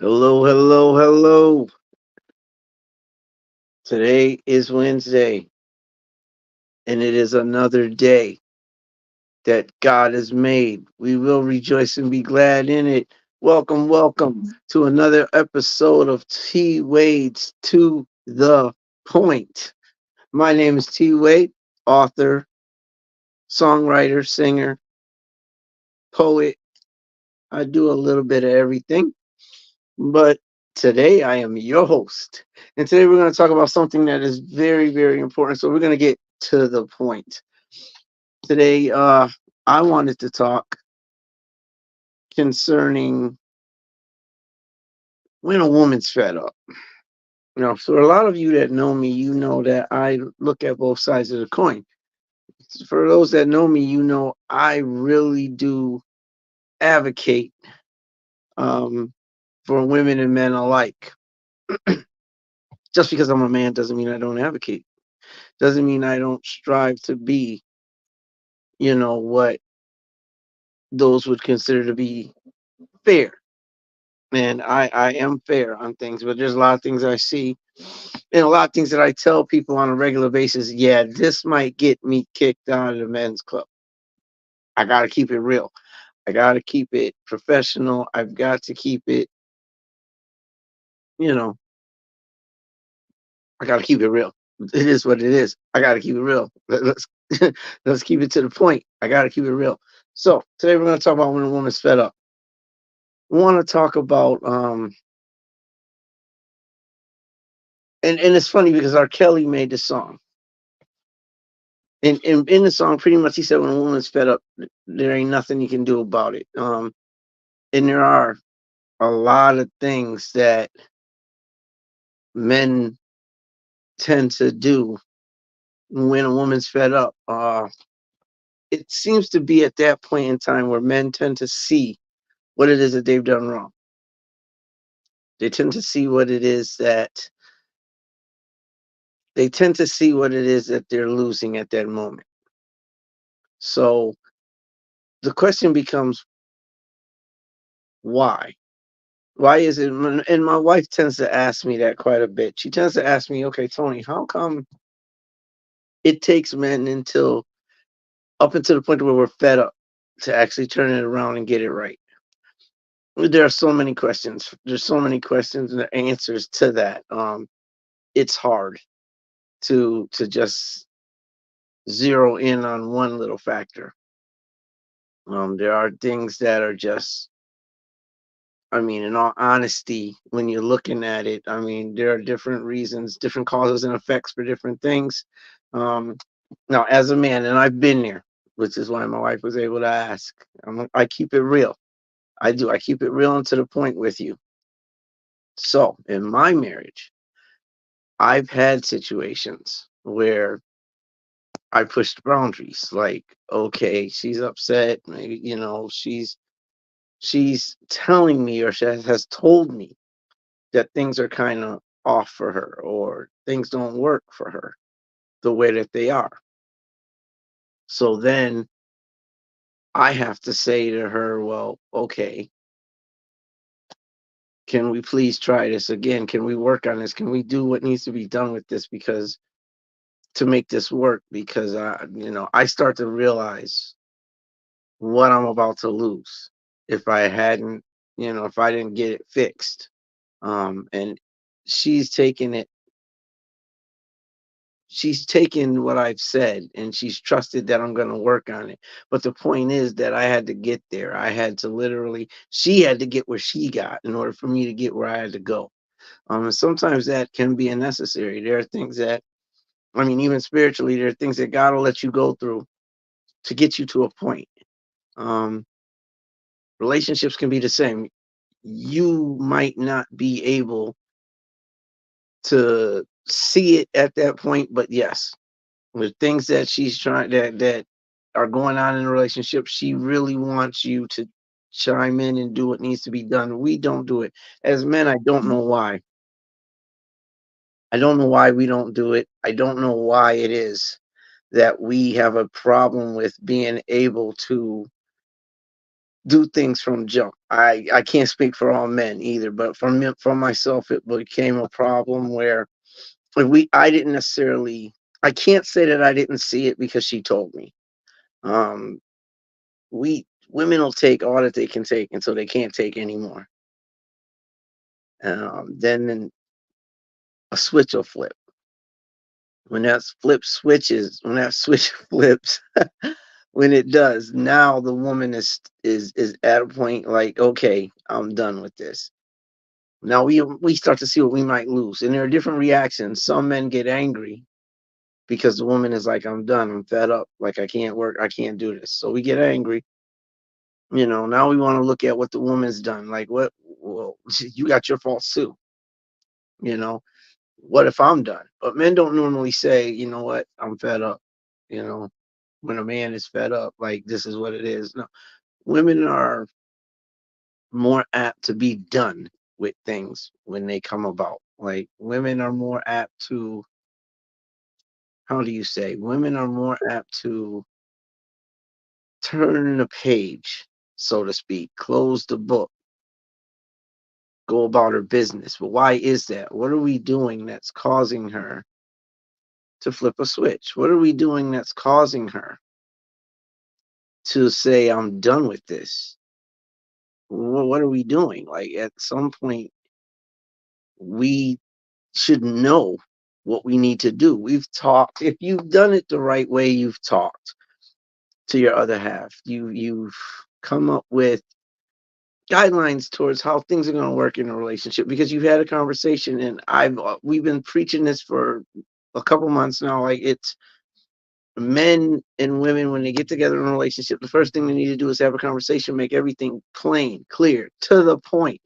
Hello, hello, hello. Today is Wednesday, and it is another day that God has made. We will rejoice and be glad in it. Welcome, welcome to another episode of T.Wade's To the Point. My name is T.Wade, author, songwriter, singer, poet. I do a little bit of everything, but today I am your host. And today we're going to talk about something that is very, very important. So we're going to get to the point. Today, I wanted to talk concerning when a woman's fed up. For a lot of you that know me, you know that I look at both sides of the coin. For those that know me, you know I really do advocate um, for women and men alike. Just because I'm a man doesn't mean I don't advocate. Doesn't mean I don't strive to be, what those would consider to be fair. And I am fair on things, but there's a lot of things I see and a lot of things that I tell people on a regular basis. Yeah, this might get me kicked out of the men's club. I got to keep it real. I got to keep it professional. I've got to keep it, you know, I got to keep it real. It is what it is. I got to keep it real. Let's let's keep it to the point. I got to keep it real. So today we're going to talk about when a woman's fed up. We want to talk about and it's funny because R. Kelly made this song. And in the song, pretty much he said when a woman's fed up, there ain't nothing you can do about it. And there are a lot of things that men tend to do when a woman's fed up. It seems to be at that point in time where men tend to see what it is that they've done wrong. They tend to see what it is that they tend to see what it is that they're losing at that moment. So the question becomes why? Why is it? And my wife tends to ask me that quite a bit. She tends to ask me, okay, Tony, how come it takes men until up until the point where we're fed up to actually turn it around and get it right? There are so many questions. There's so many questions and answers to that. It's hard to just zero in on one little factor. There are things that are just, I mean, in all honesty, when you're looking at it, I mean, there are different reasons, different causes and effects for different things. Um, Now, as a man, and I've been there, which is why my wife was able to ask. I keep it real. I do. I keep it real and to the point with you. So, in my marriage, I've had situations where I pushed boundaries. Like, okay, she's upset. Maybe she's telling me or she has told me that things are kind of off for her or things don't work for her the way that they are. So then I have to say to her, well, okay, can we please try this again? Can we work on this? Can we do what needs to be done with this? Because to make this work, because I start to realize what I'm about to lose if I hadn't, if I didn't get it fixed. And she's taken it she's taken what I've said and she's trusted that I'm going to work on it. But the point is that I had to get there. I had to literally, she had to get where she got in order for me to get where I had to go. And sometimes that can be unnecessary. There are things that, I mean, even spiritually, there are things that God will let you go through to get you to a point. Um, Relationships can be the same. You might not be able to see it at that point, but yes, with things that she's trying that are going on in a relationship, she really wants you to chime in and do what needs to be done. We don't do it. As men, I don't know why. I don't know why we don't do it. I don't know why it is that we have a problem with being able to do things from jump. I can't speak for all men either, but for myself, it became a problem where I didn't necessarily. I can't say that I didn't see it because she told me. Um, we Women will take all that they can take until they can't take anymore. Then a switch will flip. When that switch flips, when it does, now the woman is at a point like, okay, I'm done with this. Now we start to see what we might lose, and there are different reactions. Some men get angry because the woman is like, I'm done, I'm fed up, like I can't work, I can't do this. So we get angry. Now we want to look at what the woman's done. Like, what? Well, you got your faults too. You know, what if I'm done? But men don't normally say, you know what, I'm fed up. You know, when a man is fed up, like this is what it is. No, women are more apt to be done with things when they come about. Like women are more apt to, how do you say? Women are more apt to turn the page, so to speak, close the book, go about her business. But why is that? What are we doing that's causing her to flip a switch? What are we doing that's causing her to say, I'm done with this? What are we doing? Like at some point, we should know what we need to do. We've talked, if you've done it the right way, you've talked to your other half. You've come up with guidelines towards how things are going to work in a relationship because you've had a conversation, and we've been preaching this for a couple months now. Like, it's men and women, when they get together in a relationship, the first thing they need to do is have a conversation, make everything plain, clear, to the point.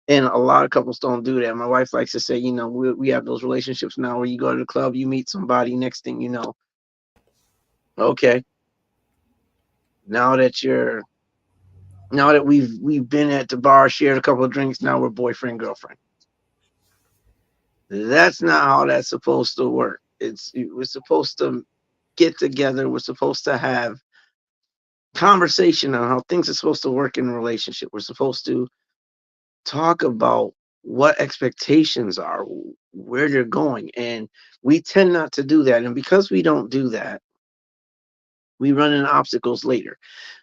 And a lot of couples don't do that. My wife likes to say, we have those relationships now where you go to the club, you meet somebody, next thing you know, okay, now that you're now that we've been at the bar, shared a couple of drinks, now we're boyfriend, girlfriend. That's not how that's supposed to work. We're supposed to get together, we're supposed to have conversation on how things are supposed to work in a relationship. We're supposed to talk about what expectations are, where you're going. And we tend not to do that. And because we don't do that, we run into obstacles later.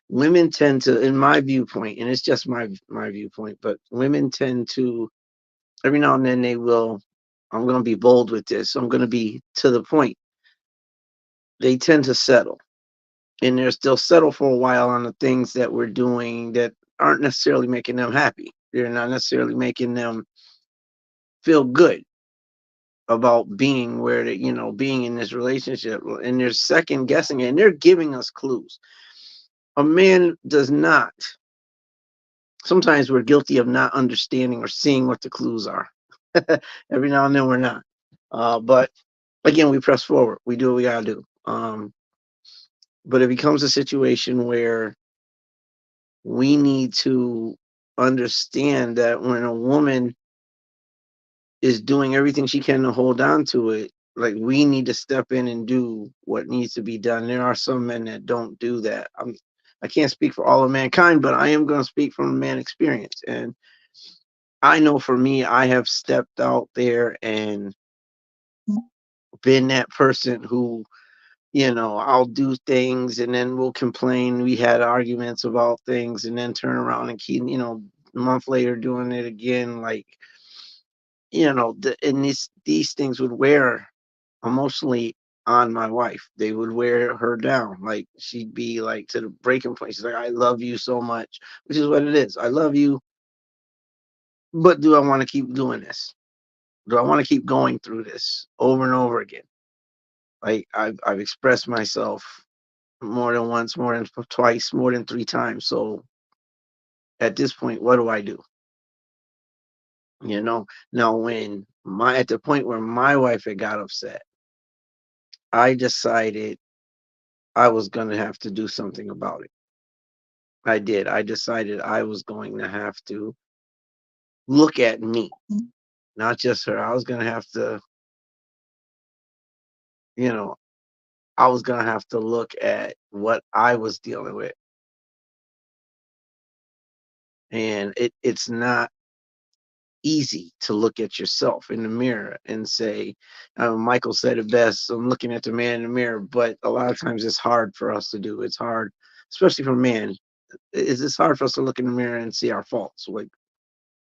Women tend to, in my viewpoint, and it's just my viewpoint, but women tend to, every now and then they will, I'm going to be bold with this, I'm going to be to the point. They tend to settle. And they'll settle for a while on the things that we're doing that aren't necessarily making them happy. They're not necessarily making them feel good about being where they, being in this relationship, and they're second guessing it, and they're giving us clues. A man does not. Sometimes we're guilty of not understanding or seeing what the clues are. Every now and then we're not. But again, we press forward. We do what we gotta do. But it becomes a situation where we need to understand that when a woman is doing everything she can to hold on to it, like we need to step in and do what needs to be done. There are some men that don't do that. I can't speak for all of mankind, but I am going to speak from a man experience. And I know for me, I have stepped out there and been that person who, I'll do things and then we'll complain. We had arguments about things and then turn around and keep, a month later doing it again. Like, and these things would wear emotionally on my wife. They would wear her down. Like she'd be like to the breaking point. She's like, I love you so much, which is what it is. I love you, but do I want to keep doing this? Do I want to keep going through this over and over again? Like I've expressed myself more than once, more than twice, more than three times. So at this point, what do I do? Now when my at the point where my wife had got upset, I decided I was gonna have to do something about it. I did. I decided I was going to have to look at me, not just her. I was gonna have to, you know, I was gonna have to look at what I was dealing with And it's not easy to look at yourself in the mirror and say, Michael said it best, I'm looking at the man in the mirror, but a lot of times it's hard for us to do. It's hard, especially for men. It's hard for us to look in the mirror and see our faults. Like,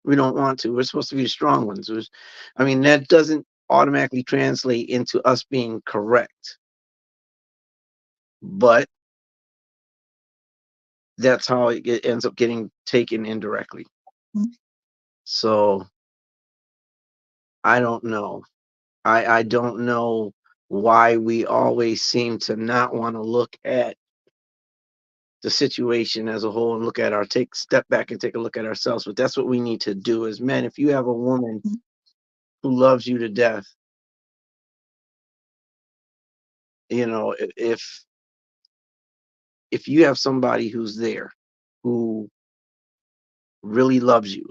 we don't want to. We're supposed to be the strong ones. I mean, that doesn't automatically translate into us being correct, but that's how it ends up getting taken indirectly. So I don't know. I don't know why we always seem to not want to look at the situation as a whole and look at our take step back and take a look at ourselves. But that's what we need to do as men. If you have a woman who loves you to death, you know, if you have somebody who's there who really loves you,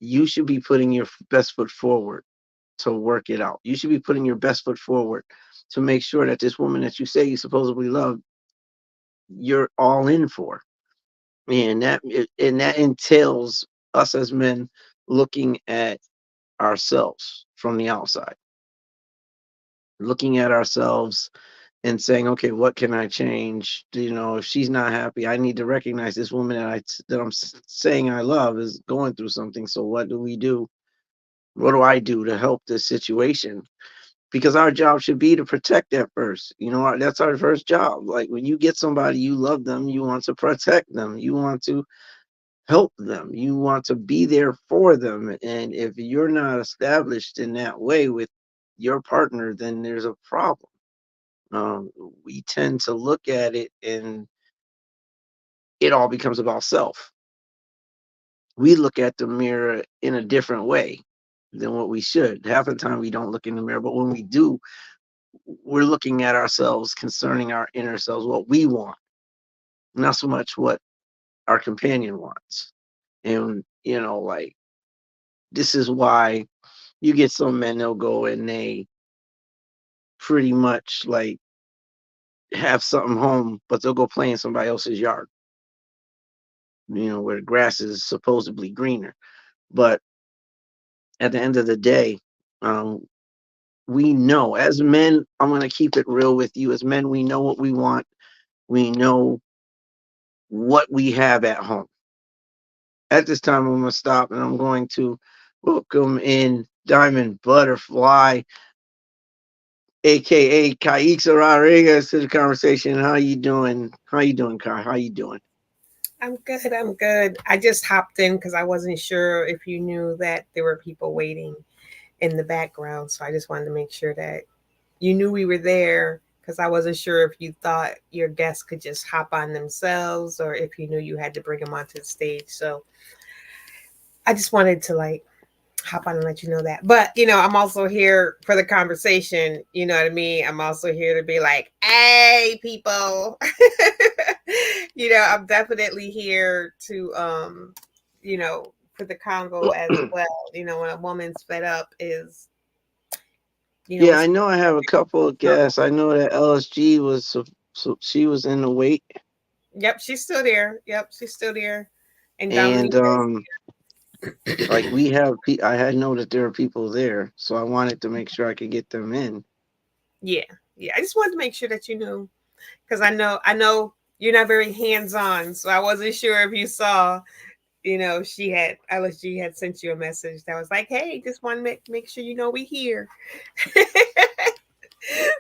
you should be putting your best foot forward to work it out. You should be putting your best foot forward to make sure that this woman that you say you supposedly love, you're all in for. And that entails us as men looking at ourselves from the outside, looking at ourselves and saying, okay, what can I change? You know, if she's not happy, I need to recognize this woman that I'm saying I love is going through something. So what do we do? What do I do to help this situation? Because our job should be to protect that first. You know, that's our first job. Like, when you get somebody, you love them, you want to protect them, you want to help them, you want to be there for them. And if you're not established in that way with your partner, then there's a problem. um, we tend to look at it and it all becomes about self. We look at the mirror in a different way than what we should. Half the time we don't look in the mirror, but when we do, we're looking at ourselves concerning our inner selves, what we want, not so much what our companion wants. And, you know, like, this is why you get some men, they'll go and they pretty much like have something home, but they'll go play in somebody else's yard, you know, where the grass is supposedly greener. But at the end of the day, um, we know as men, I'm going to keep it real with you. As men, we know what we want. We know what we have at home. At this time, I'm going to stop and I'm going to welcome in Diamond Butterfly, aka Kaixa Rodriguez, to the conversation. How you doing? How you doing, Kai? How you doing? I'm good. I'm good. I just hopped in because I wasn't sure if you knew that there were people waiting in the background. So I just wanted to make sure that you knew we were there because I wasn't sure if you thought your guests could just hop on themselves or if you knew you had to bring them onto the stage. So I just wanted to hop on and let you know that. But I'm also here for the conversation. You know what I mean? I'm also here to be like, hey, people. I'm definitely here to for the convo as well. When a woman's fed up is, Yeah, we I know I have a couple of guests. I know that LSG was so she was in the wait, yep, she's still there. Yep, she's still there. And and Dominique is like we have, I had know that there are people there, so I wanted to make sure I could get them in. yeah, yeah. I just wanted to make sure that you knew because I know you're not very hands on, so I wasn't sure if you saw. She had LSG had sent you a message that was like, "Hey, just want to make sure you know we here."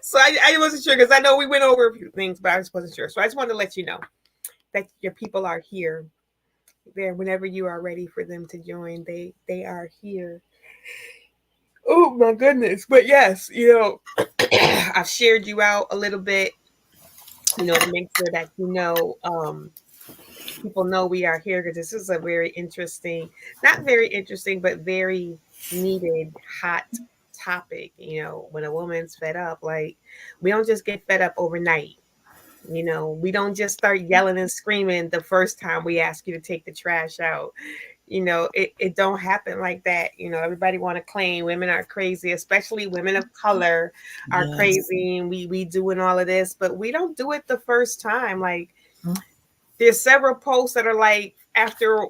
So I wasn't sure because I know we went over a few things, but I just wasn't sure. So I just wanted to let you know that your people are here. There, whenever you are ready for them to join, they are here. Oh my goodness! But yes, I've shared you out a little bit, to make sure that people know we are here because this is a very interesting, not very interesting, but very needed, hot topic. When a woman's fed up, like we don't just get fed up overnight. We don't just start yelling and screaming the first time we ask you to take the trash out. It don't happen like that. Everybody want to claim women are crazy, especially women of color are Yes. crazy, and we doing all of this, but we don't do it the first time. Like there's several posts that are like after,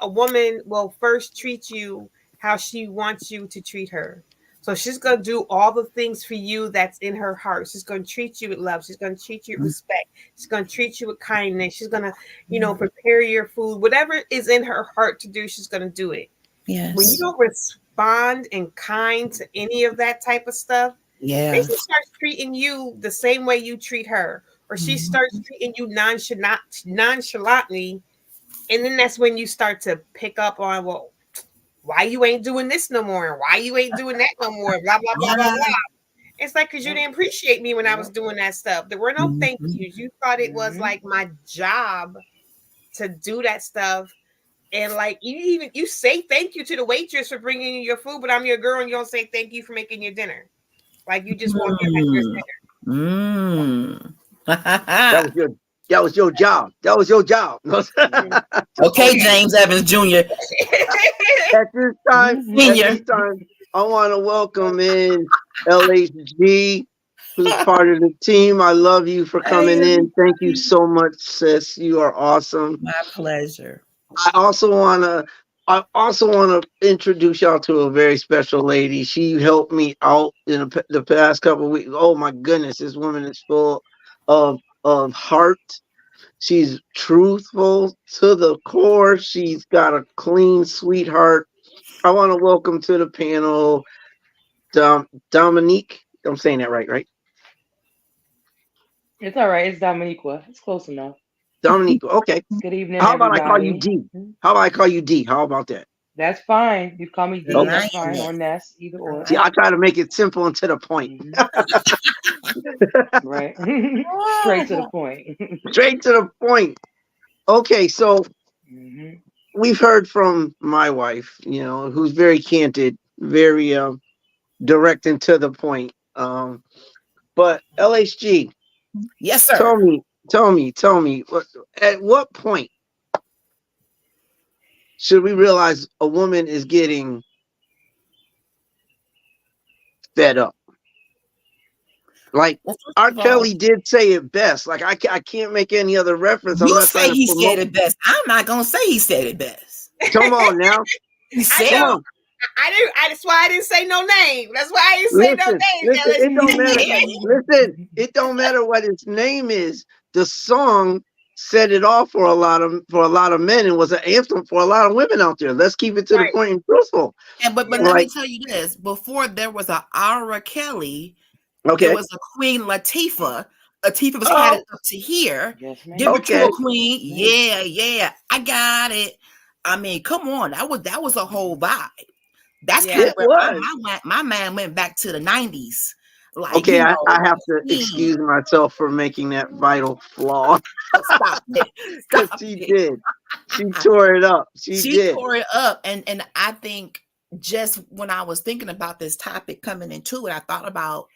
a woman will first treat you how she wants you to treat her. So she's going to do all the things for you that's in her heart. She's going to treat you with love. She's going to treat you with respect. She's going to treat you with kindness. She's going to, prepare your food. Whatever is in her heart to do, she's going to do it. When you Yes. don't respond in kind to any of that type of stuff, then Yeah. she starts treating you the same way you treat her, or she starts treating you nonchalantly, and then that's when you start to pick up on, well, why you ain't doing this no more, and why you ain't doing that no more, blah blah blah blah blah. It's like, because you didn't appreciate me when I was doing that stuff. There were no thank yous. You thought it was like my job to do that stuff. And like, you say thank you to the waitress for bringing you your food, but I'm your girl and you don't say thank you for making your dinner. Like, you just want your dinner. That was your that was your job. That was your job. Okay, James Evans Jr. At this time, Senior. I want to welcome in LHG, who's part of the team. I love you for coming in. Thank you so much, sis. You are awesome. My pleasure. I also want to introduce y'all to a very special lady. She helped me out in the past couple of weeks. Oh my goodness, this woman is full of heart. She's truthful to the core. She's got a clean sweetheart. I want to welcome to the panel Dominique. I'm saying that right? It's all right. It's Dominiqua. It's close enough. Dominique. Okay. Good evening, How about I call you everybody. D? How about I call you D? How about that? That's fine. You call me D. Okay. That's fine. Or Ness, either or. See, I try to make it simple and to the point. Right. Straight to the point. Straight to the point. Okay, so we've heard from my wife, who's very candid, very direct and to the point. But LHG, Yes, sir. tell me, at what point should we realize a woman is getting fed up? Like, R. Kelly did say it best. Like, I can't make any other reference. I'm not trying to he promote. said it best. I'm not gonna say he said it best. Come on now. He said, I know. That's why I didn't say no name. That's why I didn't say no name. Listen, it don't matter. Listen, it don't matter what his name is. The song set it off for a lot of men and was an anthem for a lot of women out there. Let's keep it to the point and truthful. But let me tell you this: before there was a R. Kelly, there was a Queen Latifah. Latifah was had it up to here. Give it to a queen. Yeah. I got it. I mean, come on. That was a whole vibe. That's kind of where my man went back to the 90s. Like, I have to excuse myself for making that vital flaw. Stop it. Because she did. She tore it up. She tore it up. And I think just when I was thinking about this topic coming into it, I thought about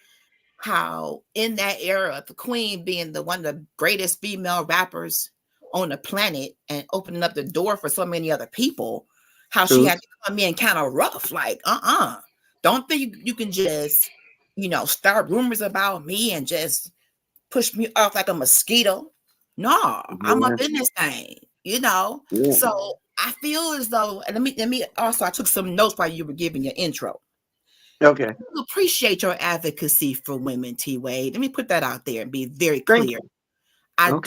how in that era, the Queen being one of the greatest female rappers on the planet and opening up the door for so many other people, how she had to come in kind of rough, like, don't think you can just, start rumors about me and just push me off like a mosquito. No, I'm up in this thing, So I feel as though, and let me also, I took some notes while you were giving your intro. Okay. I appreciate your advocacy for women, T.Wade. Let me put that out there and be very clear. I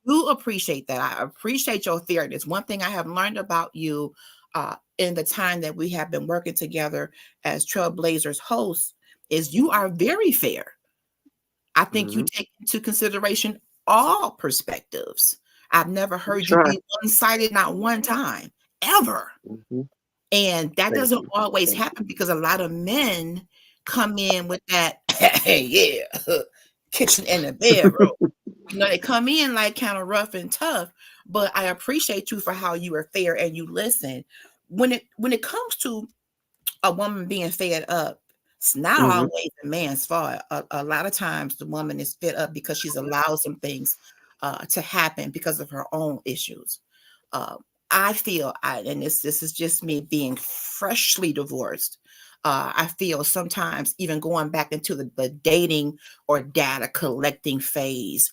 do appreciate that. I appreciate your fairness. One thing I have learned about you in the time that we have been working together as Trailblazers hosts is you are very fair. I think you take into consideration all perspectives. I've never heard you be one-sided, not one time, ever. And that doesn't always happen because a lot of men come in with that, hey, kitchen and the bedroom. They come in like kind of rough and tough, but I appreciate you for how you are fair and you listen. When it comes to a woman being fed up, it's not always the man's fault. A lot of times the woman is fed up because she's allowed some things to happen because of her own issues. I feel, and this is just me being freshly divorced. I feel sometimes even going back into the dating or data collecting phase,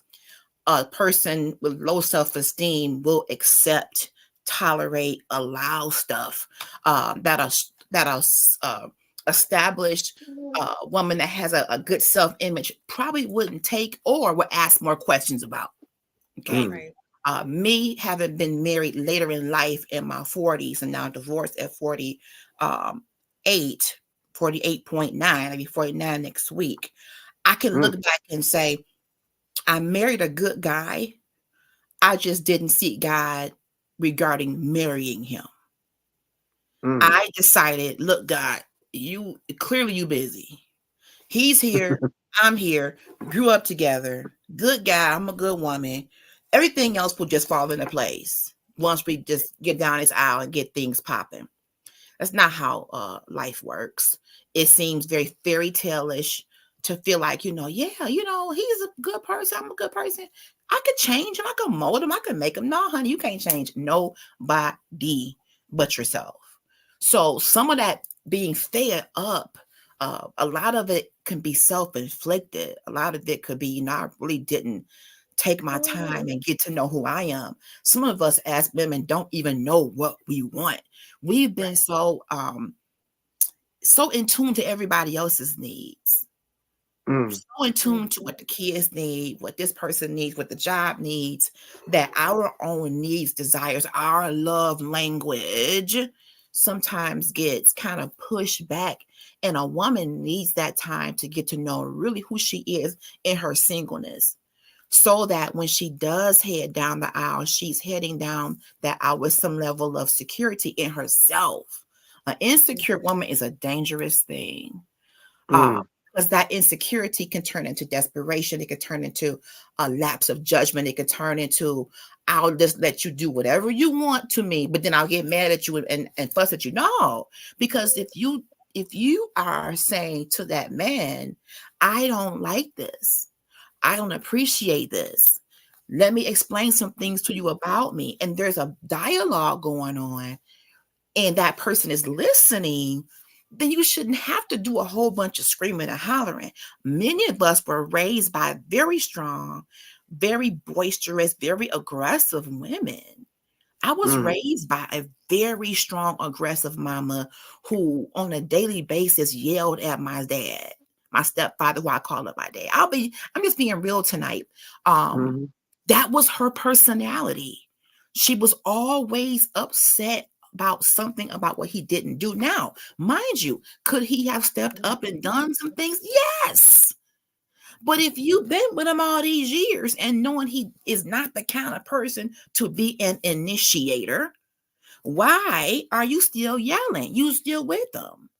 a person with low self-esteem will accept tolerate, allow stuff that a established woman that has a good self-image probably wouldn't take or would ask more questions about. Okay. Right. Me having been married later in life in my 40s and now divorced at 48.9, I'll be 49 next week. I can look back and say, I married a good guy. I just didn't seek God regarding marrying him. I decided, look, God, you busy. He's here. I'm here. Grew up together. Good guy. I'm a good woman. Everything else will just fall into place once we just get down this aisle and get things popping. That's not how life works. It seems very fairy tale-ish to feel like, he's a good person. I'm a good person. I could change him. I could mold him. I could make him. No, honey, you can't change nobody but yourself. So some of that being fed up, a lot of it can be self-inflicted. A lot of it could be, I really didn't take my time and get to know who I am. Some of us as women don't even know what we want. We've been so in tune to everybody else's needs. So in tune to what the kids need, what this person needs, what the job needs, that our own needs, desires, our love language sometimes gets kind of pushed back. And a woman needs that time to get to know really who she is in her singleness, so that when she does head down the aisle, she's heading down that aisle with some level of security in herself. An insecure woman is a dangerous thing. Because that insecurity can turn into desperation. It can turn into a lapse of judgment. It can turn into, I'll just let you do whatever you want to me, but then I'll get mad at you and fuss at you. No, because if you are saying to that man, I don't like this, I don't appreciate this, let me explain some things to you about me, and there's a dialogue going on, and that person is listening, then you shouldn't have to do a whole bunch of screaming and hollering. Many of us were raised by very strong, very boisterous, very aggressive women. I was raised by a very strong, aggressive mama who on a daily basis yelled at my dad, my stepfather, who I call up my dad. I'm just being real tonight. That was her personality. She was always upset about something about what he didn't do. Now, mind you, could he have stepped up and done some things? Yes. But if you've been with him all these years and knowing he is not the kind of person to be an initiator, why are you still yelling? You still with him?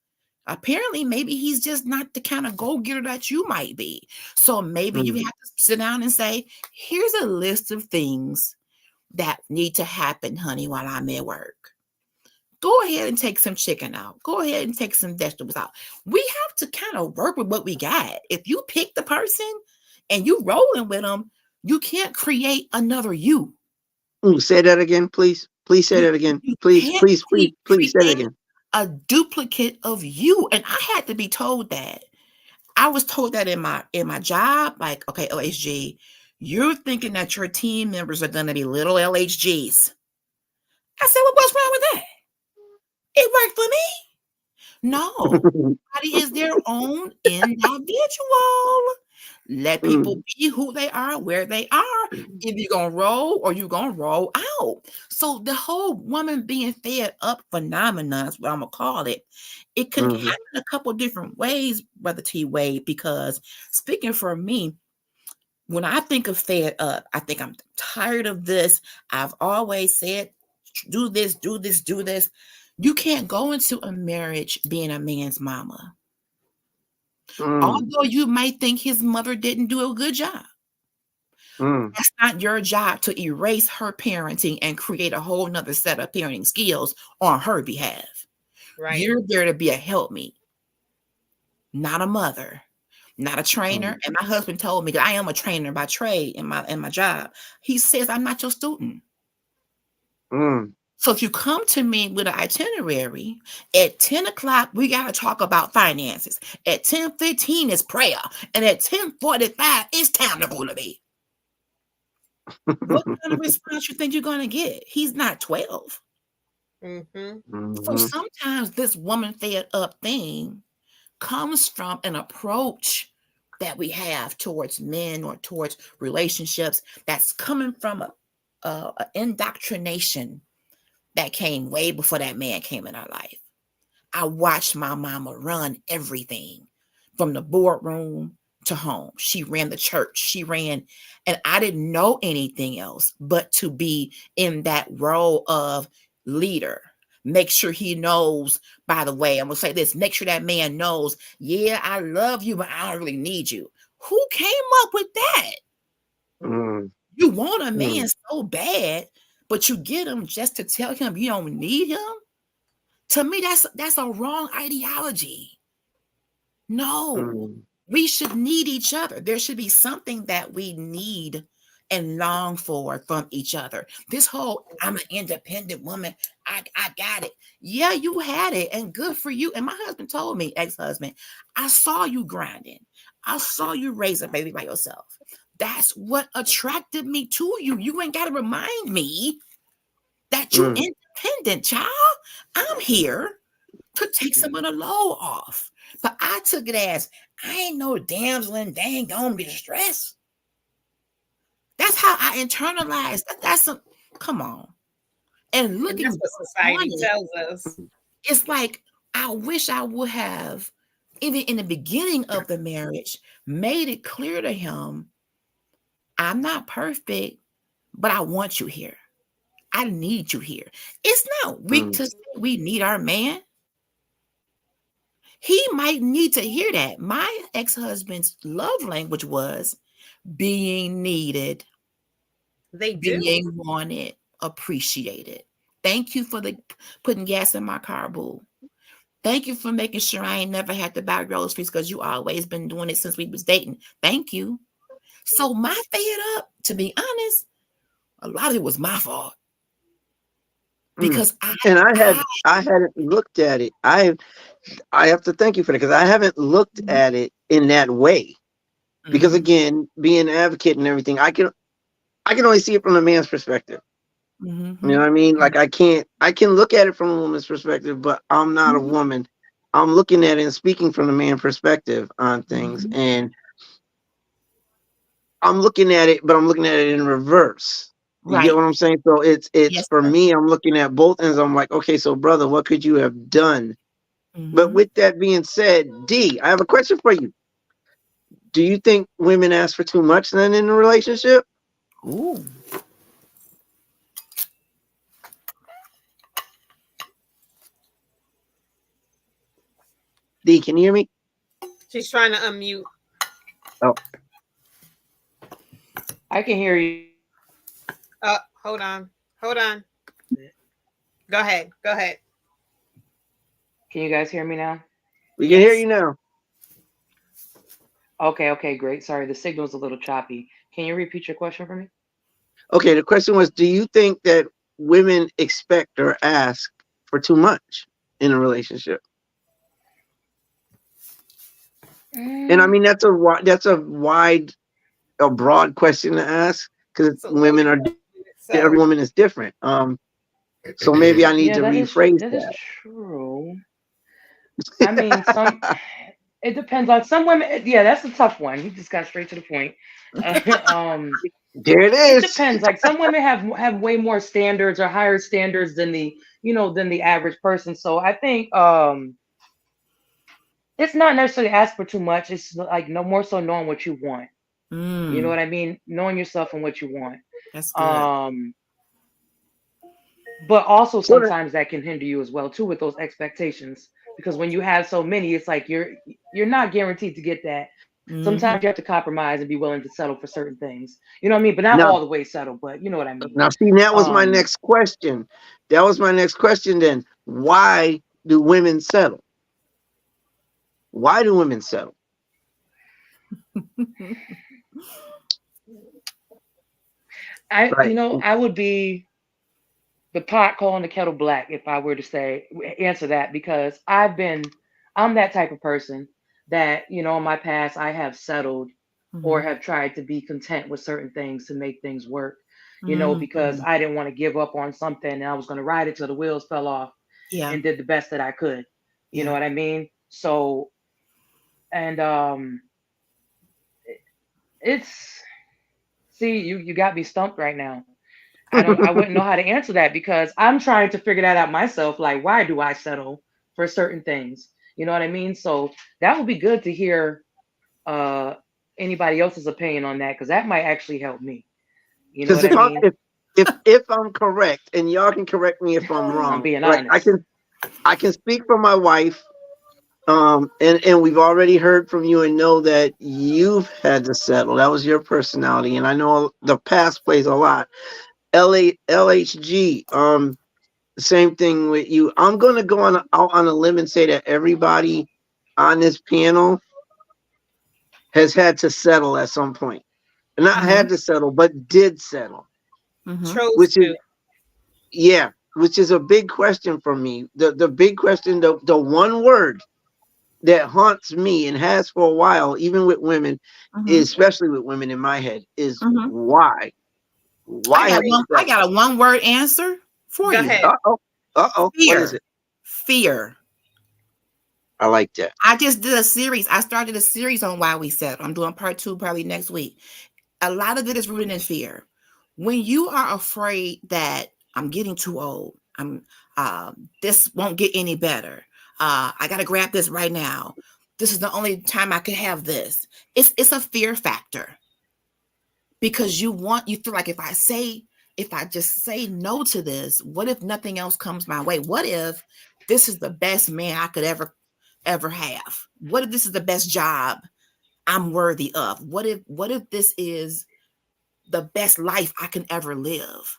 Apparently, maybe he's just not the kind of go-getter that you might be. So maybe you have to sit down and say, here's a list of things that need to happen, honey, while I'm at work. Go ahead and take some chicken out. Go ahead and take some vegetables out. We have to kind of work with what we got. If you pick the person and you rolling with them, you can't create another you. Say that again, please. Please say that again. Please say that again. A duplicate of you. And I had to be told that. I was told that in my job, like, okay, LHG, you're thinking that your team members are going to be little LHGs. I said, well, what's wrong with that? It worked for me. No, everybody is their own individual. Let people be who they are, where they are. If you're going to roll or you're going to roll out. So the whole woman being fed up phenomenon is what I'm going to call it. It can happen a couple different ways, Brother T.Wade, because speaking for me, when I think of fed up, I think I'm tired of this. I've always said, do this, do this, do this. You can't go into a marriage being a man's mama. Although you might think his mother didn't do a good job. That's not your job to erase her parenting and create a whole nother set of parenting skills on her behalf. Right. You're there to be a helpmeet, not a mother, not a trainer. And my husband told me that I am a trainer by trade in my job. He says, I'm not your student. So if you come to me with an itinerary, at 10 o'clock, we got to talk about finances. At 10:15 is prayer. And at 10:45, it's time to go to bed. What kind of response you think you're going to get? He's not 12. So sometimes this woman fed up thing comes from an approach that we have towards men or towards relationships that's coming from a indoctrination that came way before that man came in our life. I watched my mama run everything from the boardroom to home. She ran the church. She ran, and I didn't know anything else but to be in that role of leader. Make sure he knows, by the way, I'm going to say this, make sure that man knows, yeah, I love you, but I don't really need you. Who came up with that? You want a man so bad, but you get him just to tell him you don't need him? To me, that's a wrong ideology. No, we should need each other. There should be something that we need and long for from each other. This whole, I'm an independent woman, I got it. Yeah, you had it, and good for you. And my husband told me, ex-husband, I saw you grinding. I saw you raise a baby by yourself. That's what attracted me to you. You ain't got to remind me that you're independent, child. I'm here to take some of the load off. But I took it as, I ain't no damsel in dang gonna be stressed. That's how I internalized that. Come on. And look at what society tells us. It's like, I wish I would have, even in the beginning of the marriage, made it clear to him, I'm not perfect, but I want you here. I need you here. It's not weak to say we need our man. He might need to hear that. My ex-husband's love language was being needed, being wanted, appreciated. Thank you for putting gas in my car, boo. Thank you for making sure I ain't never had to buy groceries because you always been doing it since we was dating. Thank you. So my fed up, to be honest, a lot of it was my fault. Because I hadn't looked at it. I have to thank you for that, because I haven't looked at it in that way. Because again, being an advocate and everything, I can only see it from a man's perspective. You know what I mean? Like I can look at it from a woman's perspective, but I'm not a woman. I'm looking at it and speaking from the man perspective on things, and I'm looking at it, but I'm looking at it in reverse. You get what I'm saying? So it's for me, I'm looking at both ends. I'm like, okay, so brother, what could you have done? But with that being said, D, I have a question for you. Do you think women ask for too much then in a relationship? Ooh. D, can you hear me? She's trying to unmute. Oh. I can hear you. Hold on. Go ahead. Can you guys hear me now? We can hear you now. Okay, great. Sorry, the signal's a little choppy. Can you repeat your question for me? Okay, the question was, do you think that women expect or ask for too much in a relationship? And I mean, that's a broad question to ask, because every woman is different. So maybe I need to rephrase that. That is true. I mean, it depends on some women. Yeah, that's a tough one. You just got straight to the point. There it is. It depends. Like some women have way more standards or higher standards than the average person. So I think it's not necessarily ask for too much. It's like more so knowing what you want. You know what I mean? Knowing yourself and what you want. That's good. But also sometimes that can hinder you as well too with those expectations, because when you have so many, it's like you're not guaranteed to get that. Sometimes you have to compromise and be willing to settle for certain things. You know what I mean? But not all the way settle, but you know what I mean. Now, see, that was my next question. That was my next question then. Why do women settle? Why do women settle? I would be the pot calling the kettle black if I were to answer that, because I'm that type of person that, in my past, I have settled or have tried to be content with certain things to make things work, because Mm-hmm. I didn't want to give up on something and I was going to ride it till the wheels fell off Yeah. and did the best that I could. You know Yeah. what I mean? So, and it's see, you got me stumped right now. I wouldn't know how to answer that because I'm trying to figure that out myself. Like, why do I settle for certain things? You know what I mean? So that would be good to hear uh anybody else's opinion on that, because that might actually help me. You know Because what I mean? if I'm correct, and y'all can correct me if I'm I'm wrong, being right? honest. I can speak for my wife. And we've already heard from you and know that you've had to settle. That was your personality, and I know the past plays a lot. LHG, same thing with you. I'm gonna go out on a limb and say that everybody on this panel has had to settle at some point. Not Mm-hmm. had to settle, but did settle. Mm-hmm. Chose Which is to. yeah, which is a big question for me. The big question, the one word that haunts me and has for a while, even with women, Mm-hmm. especially with women in my head, is Mm-hmm. why? Why have you I settled? got a one word answer for Go you. ahead. What is Fear. it? Fear. I like that. I just did a series. I started a series on why we settle. I'm doing part 2 probably next week. A lot of it is rooted in fear. When you are afraid that I'm getting too old, this won't get any better. I gotta grab this right now. This is the only time I could have this. It's a fear factor because you feel like if I just say no to this, what if nothing else comes my way? What if this is the best man I could ever have? What if this is the best job I'm worthy of? What if this is the best life I can ever live?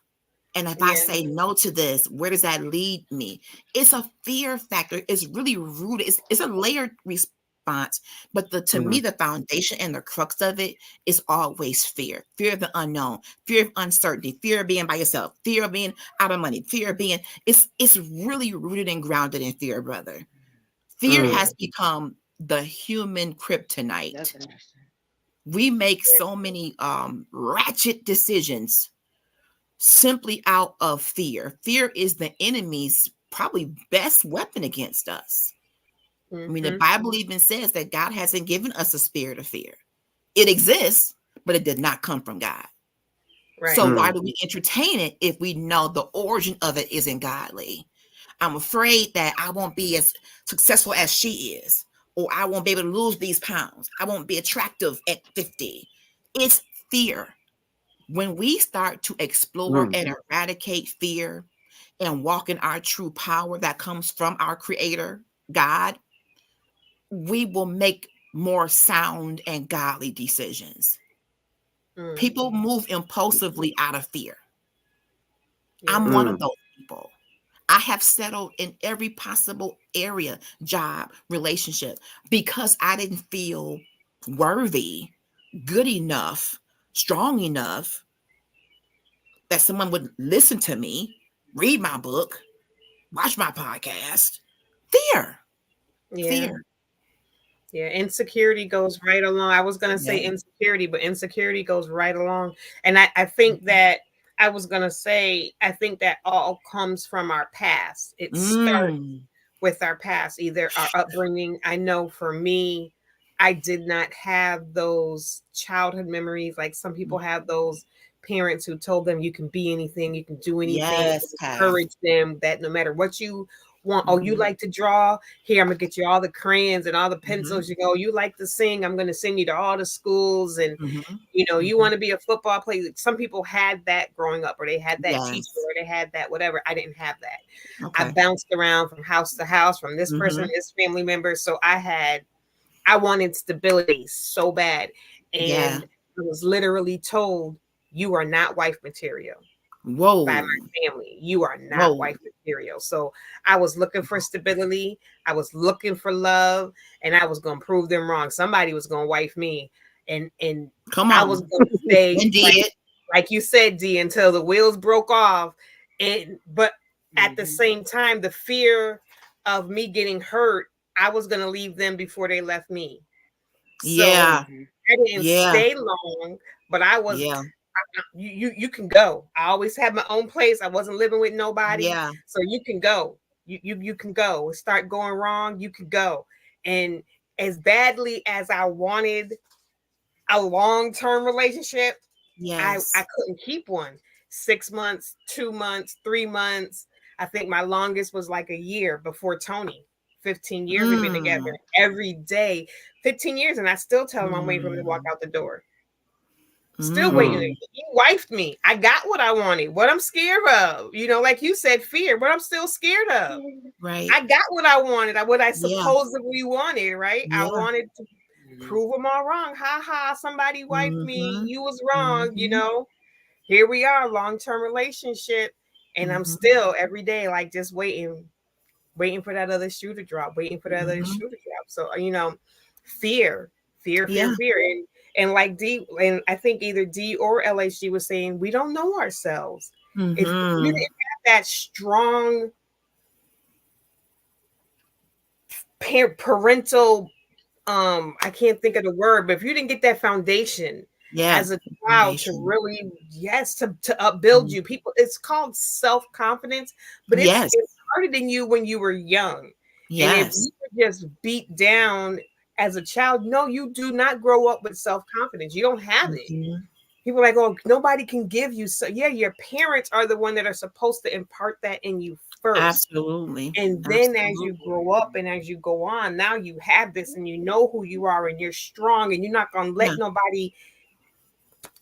And if I Yeah. say no to this, where does that lead me? It's a fear factor. It's really rooted. It's a layered response. But to me, the foundation and the crux of it is always fear. Fear of the unknown, fear of uncertainty, fear of being by yourself, fear of being out of money, fear of being, it's really rooted and grounded in fear, brother. Fear has become the human That's kryptonite. interesting. We make so many ratchet decisions simply out of fear. Fear is the enemy's probably best weapon against us. I mean, the Bible even says that God hasn't given us a spirit of fear. It exists, but it did not come from God. Right. So why do we entertain it if we know the origin of it isn't godly? I'm afraid that I won't be as successful as she is, or I won't be able to lose these pounds. I won't be attractive at 50. It's fear. When we start to explore and eradicate fear and walk in our true power that comes from our creator, God, we will make more sound and godly decisions. People move impulsively out of fear. Yeah. I'm one of those people. I have settled in every possible area, job, relationship, because I didn't feel worthy, good enough, strong enough that someone would listen to me, read my book, watch my podcast. Fear. Yeah. Fear. Yeah. Insecurity goes right along. I was going to say Yeah. insecurity, but insecurity goes right along. And I think that I think that all comes from our past. It starts with our past, either our upbringing. I know for me, I did not have those childhood memories. Like some people have those parents who told them you can be anything, you can do anything, Yes, Tab. encourage them that no matter what you want, oh, you like to draw? Here, I'm gonna get you all the crayons and all the pencils. You know, you like to sing, I'm gonna send you to all the schools, and you want to be a football player. Some people had that growing up, or they had that teacher, Yes. or they had that whatever. I didn't have that. I Okay. bounced around from house to house, from this person, this family member. So I wanted stability so bad. Yeah. And I was literally told, you are not wife material by Whoa. my family. You are not Whoa. wife material. So I was looking for stability. I was looking for love, and I was going to prove them wrong. Somebody was going to wife me. And Come I was on. going to stay And did. like you said, D, until the wheels broke off. But at the same time, the fear of me getting hurt, I was going to leave them before they left me. So Yeah. I didn't Yeah. stay long, but I was Yeah. you can go. I always had my own place. I wasn't living with nobody. Yeah. So you can go. You can go. Start going wrong, you could go. And as badly as I wanted a long-term relationship, I Yes. couldn't keep one. 6 months, 2 months, 3 months. I think my longest was like a year before Tony. 15 years we've been together Mm. every day. 15 years, and I still tell him I'm waiting for him to walk Mm. out the door. Still waiting. Mm. He wifed me. I got what I wanted. What I'm scared of, like you said, fear. What I'm still scared of. Right. I got what I wanted. What I Yeah. supposedly wanted. Right. I Yeah. wanted to prove them all wrong. Ha ha. Somebody wiped me. Mhm. You was wrong. Mhm. Here we are, long-term relationship, and I'm Mhm. still every day like just waiting for that other shoe to drop, waiting for that other Mhm. shoe to drop. So fear, fear, fear, Yeah. fear, and like D, and I think either D or LHG was saying we don't know ourselves. If you didn't Mhm. have that strong parental, I can't think of the word, but if you didn't get that foundation Yeah. as a child to Foundation. really, yes, to upbuild Mhm. you, people, it's called self-confidence, but it's Yes. imparted in you when you were young. And if Yes. you were just beat down as a child, no, you do not grow up with self-confidence. You don't have it. Mhm. People are like, oh, nobody can give you. So yeah, your parents are the one that are supposed to impart that in you first. Absolutely. And then as you Absolutely. grow up and as you go on, now you have this and you know who you are and you're strong and you're not going to Yeah. let nobody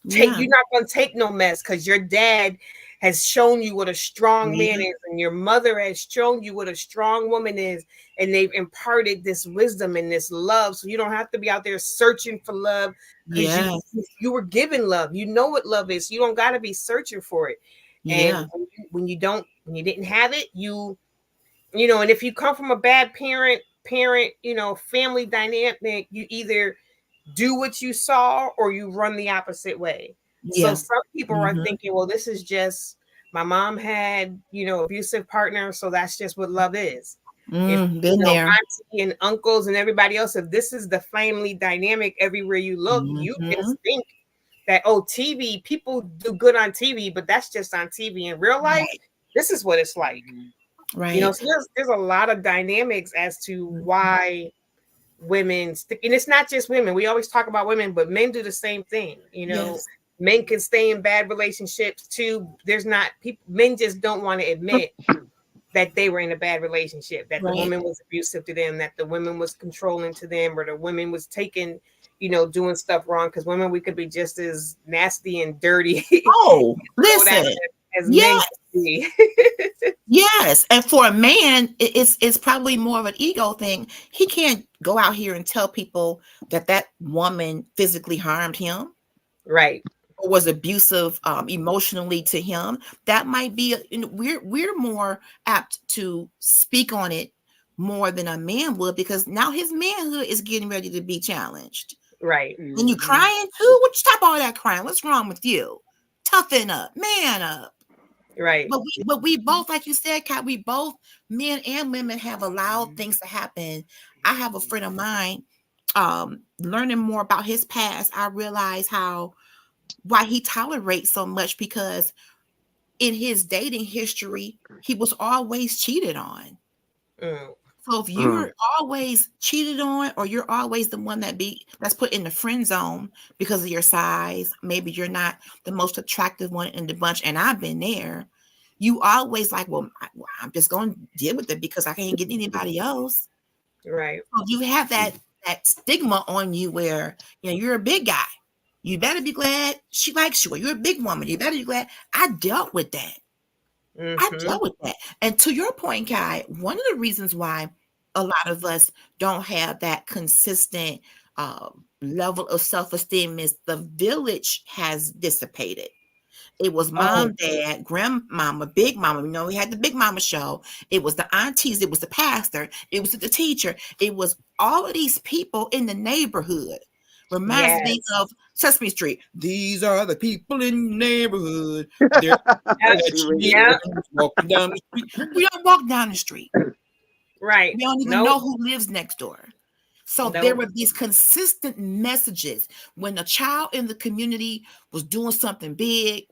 Yeah. you're not going to take no mess because your dad has shown you what a strong man Yeah. is and your mother has shown you what a strong woman is, and they've imparted this wisdom and this love, so you don't have to be out there searching for love because Yeah. you were given love. You know what love is. You don't got to be searching for it. Yeah. And when you didn't have it, and if you come from a bad parent, family dynamic, you either do what you saw or you run the opposite way. So Yeah. some people are Mhm. thinking, well, this is just my mom had, abusive partner, so that's just what love is. If Been there. auntie and uncles and everybody else, if this is the family dynamic everywhere you look, you just Mhm. think that, oh, TV, people do good on TV, but that's just on TV. In real life, Right. this is what it's like. Right. So there's a lot of dynamics as to Mhm. why women stick, and it's not just women. We always talk about women, but men do the same thing. Yes. Men can stay in bad relationships too. There's not people. Men just don't want to admit that they were in a bad relationship, that the Right. woman was abusive to them, that the woman was controlling to them, or the woman was taking, doing stuff wrong. Because women, we could be just as nasty and dirty, Oh, low down listen. as men Yes. can be. Yes. And for a man, it's probably more of an ego thing. He can't go out here and tell people that woman physically harmed him Right. or was abusive emotionally to him. That might be we're more apt to speak on it more than a man would, because now his manhood is getting ready to be challenged. Right. And you crying too? What, stop all that crying. What's wrong with you? Toughen up, man up. Right. But we both, like you said, Kat, we both, men and women, have allowed things to happen. I have a friend of mine, learning more about his past, I realized why he tolerates so much, because in his dating history, he was always cheated on. So if you're always cheated on, or you're always the one that's put in the friend zone because of your size, maybe you're not the most attractive one in the bunch, and I've been there, you always like, well, I'm just going to deal with it because I can't get anybody else. Right. So you have that stigma on you where, you're a big guy. You better be glad she likes you, or you're a big woman. You better be glad. I dealt with that. I dealt with that. And to your point, Kai, one of the reasons why a lot of us don't have that consistent level of self-esteem is the village has dissipated. It was mom, dad, grandmama, big mama. We had the big mama show. It was the aunties. It was the pastor. It was the teacher. It was all of these people in the neighborhood. Reminds me of Sesame Street. These are the people in the neighborhood. They're walking down the street. We don't walk down the street. Right. We don't even know who lives next door. So there No. were these consistent messages when a child in the community was doing something big,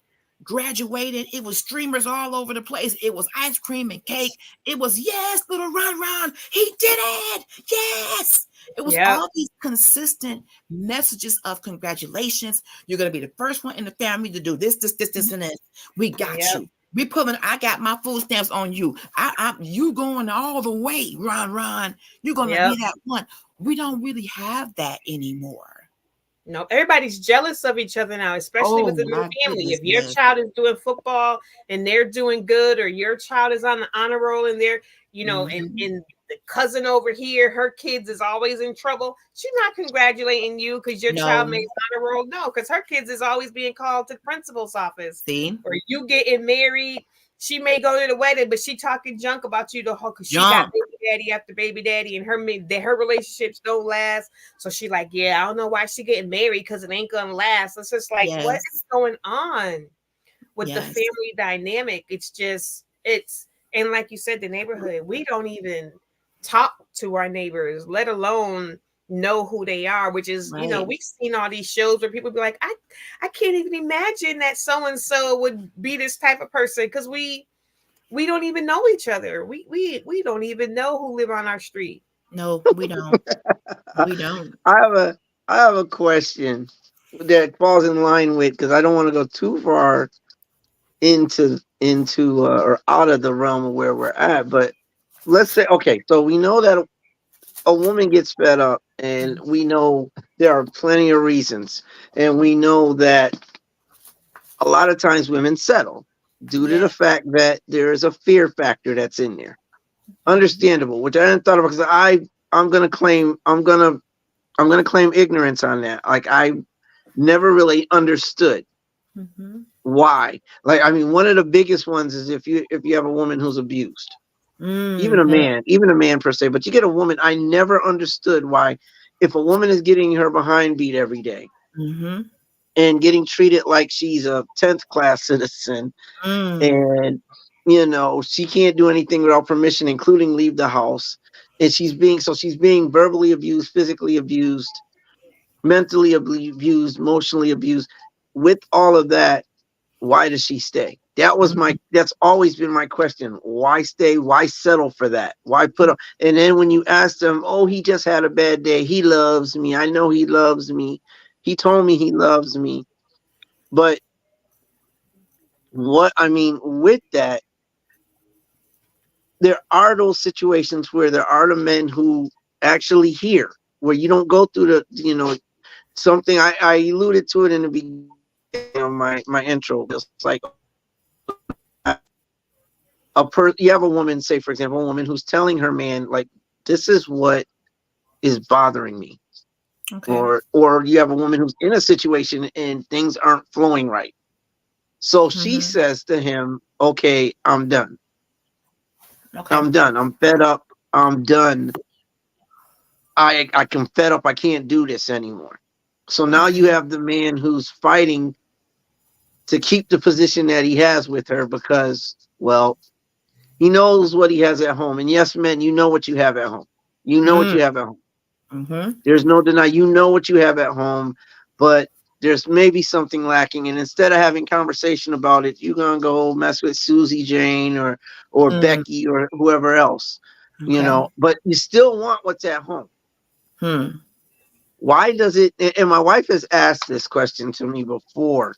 graduated, it was streamers all over the place. It was ice cream and cake. It was, yes, little Ron, he did it. Yes. It was Yep. all these consistent messages of congratulations. You're going to be the first one in the family to do this, and this. We got Yep. you. I got my food stamps on you. You going all the way, Ron. You're going to Yep. be that one. We don't really have that anymore. No, everybody's jealous of each other now, especially Oh within the my family. goodness, If your yes. child is doing football and they're doing good, or your child is on the honor roll and they're, Mm-hmm. and the cousin over here, her kids is always in trouble. She's not congratulating you because your child No. made honor roll. No, because her kids is always being called to the principal's office. See? Or you getting married. She may go to the wedding, but she talking junk about you the whole because she got Jump. baby daddy after baby daddy, and her relationships don't last. So she like, yeah, I don't know why she getting married because it ain't gonna last. It's just like, what Yes. is going on with the Yes. family dynamic? It's and like you said, the neighborhood, we don't even talk to our neighbors, let alone know who they are, which is, Right. we've seen all these shows where people be like, I can't even imagine that so and so would be this type of person because we don't even know each other. We don't even know who live on our street. No, we don't. We don't. I have a I have a question that falls in line with, because I don't want to go too far into or out of the realm of where we're at. But let's say, okay, so we know that a woman gets fed up, and we know there are plenty of reasons, and we know that a lot of times women settle due to the Yeah. fact that there is a fear factor that's in there. Understandable, which I hadn't thought about, because I'm gonna claim I'm gonna claim ignorance on that. Like, I never really understood Mm-hmm. why. Like, I mean, one of the biggest ones is if you have a woman who's abused, Mm-hmm. even a man per se, but you get a woman. I never understood why, if a woman is getting her behind beat every day Mm-hmm. and getting treated like she's a 10th class citizen, Mm. and she can't do anything without permission, including leave the house, and she's being verbally abused, physically abused, mentally abused, emotionally abused. With all of that, why does she stay? That's always been my question. Why stay? Why settle for that? Why put up? And then when you ask them, oh, he just had a bad day. He loves me. I know he loves me. He told me he loves me. But with that, there are those situations where there are the men who actually hear, where you don't go through something. I alluded to it in the beginning of my intro. It's like, you have a woman, say for example, a woman who's telling her man, like, this is what is bothering me. Okay. Or you have a woman who's in a situation and things aren't flowing right. So she Mm-hmm. says to him, okay, I'm done. Okay. I'm done. I'm fed up. I'm done. I can fed up. I can't do this anymore. So now you Okay. have the man who's fighting to keep the position that he has with her, because, well, he knows what he has at home. And yes, men, you know what you have at home. You know what Mm. you have at home. Mm-hmm. There's no deny. You know what you have at home, but there's maybe something lacking. And instead of having conversation about it, you're gonna go mess with Susie Jane or Mm. Becky or whoever else, Okay. But you still want what's at home. Hmm. Why does it? And my wife has asked this question to me before.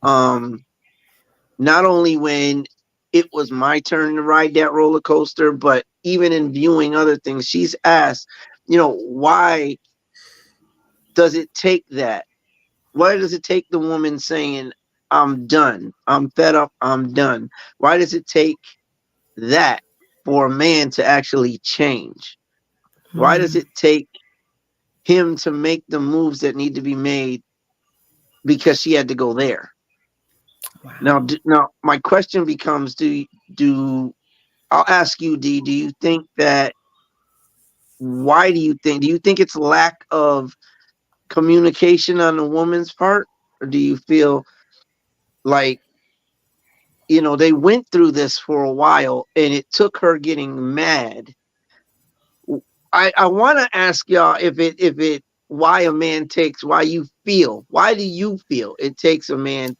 Not only when it was my turn to ride that roller coaster, but even in viewing other things, she's asked, why does it take that? Why does it take the woman saying, I'm done, I'm fed up, I'm done? Why does it take that for a man to actually change? Why does Hmm. it take him to make the moves that need to be made because she had to go there? Now, Wow. now my question becomes: do I'll ask you, D? Do you think that? Why do you think? Do you think it's lack of communication on the woman's part, or do you feel like they went through this for a while, and it took her getting mad I want to ask y'all if it why a man takes why do you feel it takes a man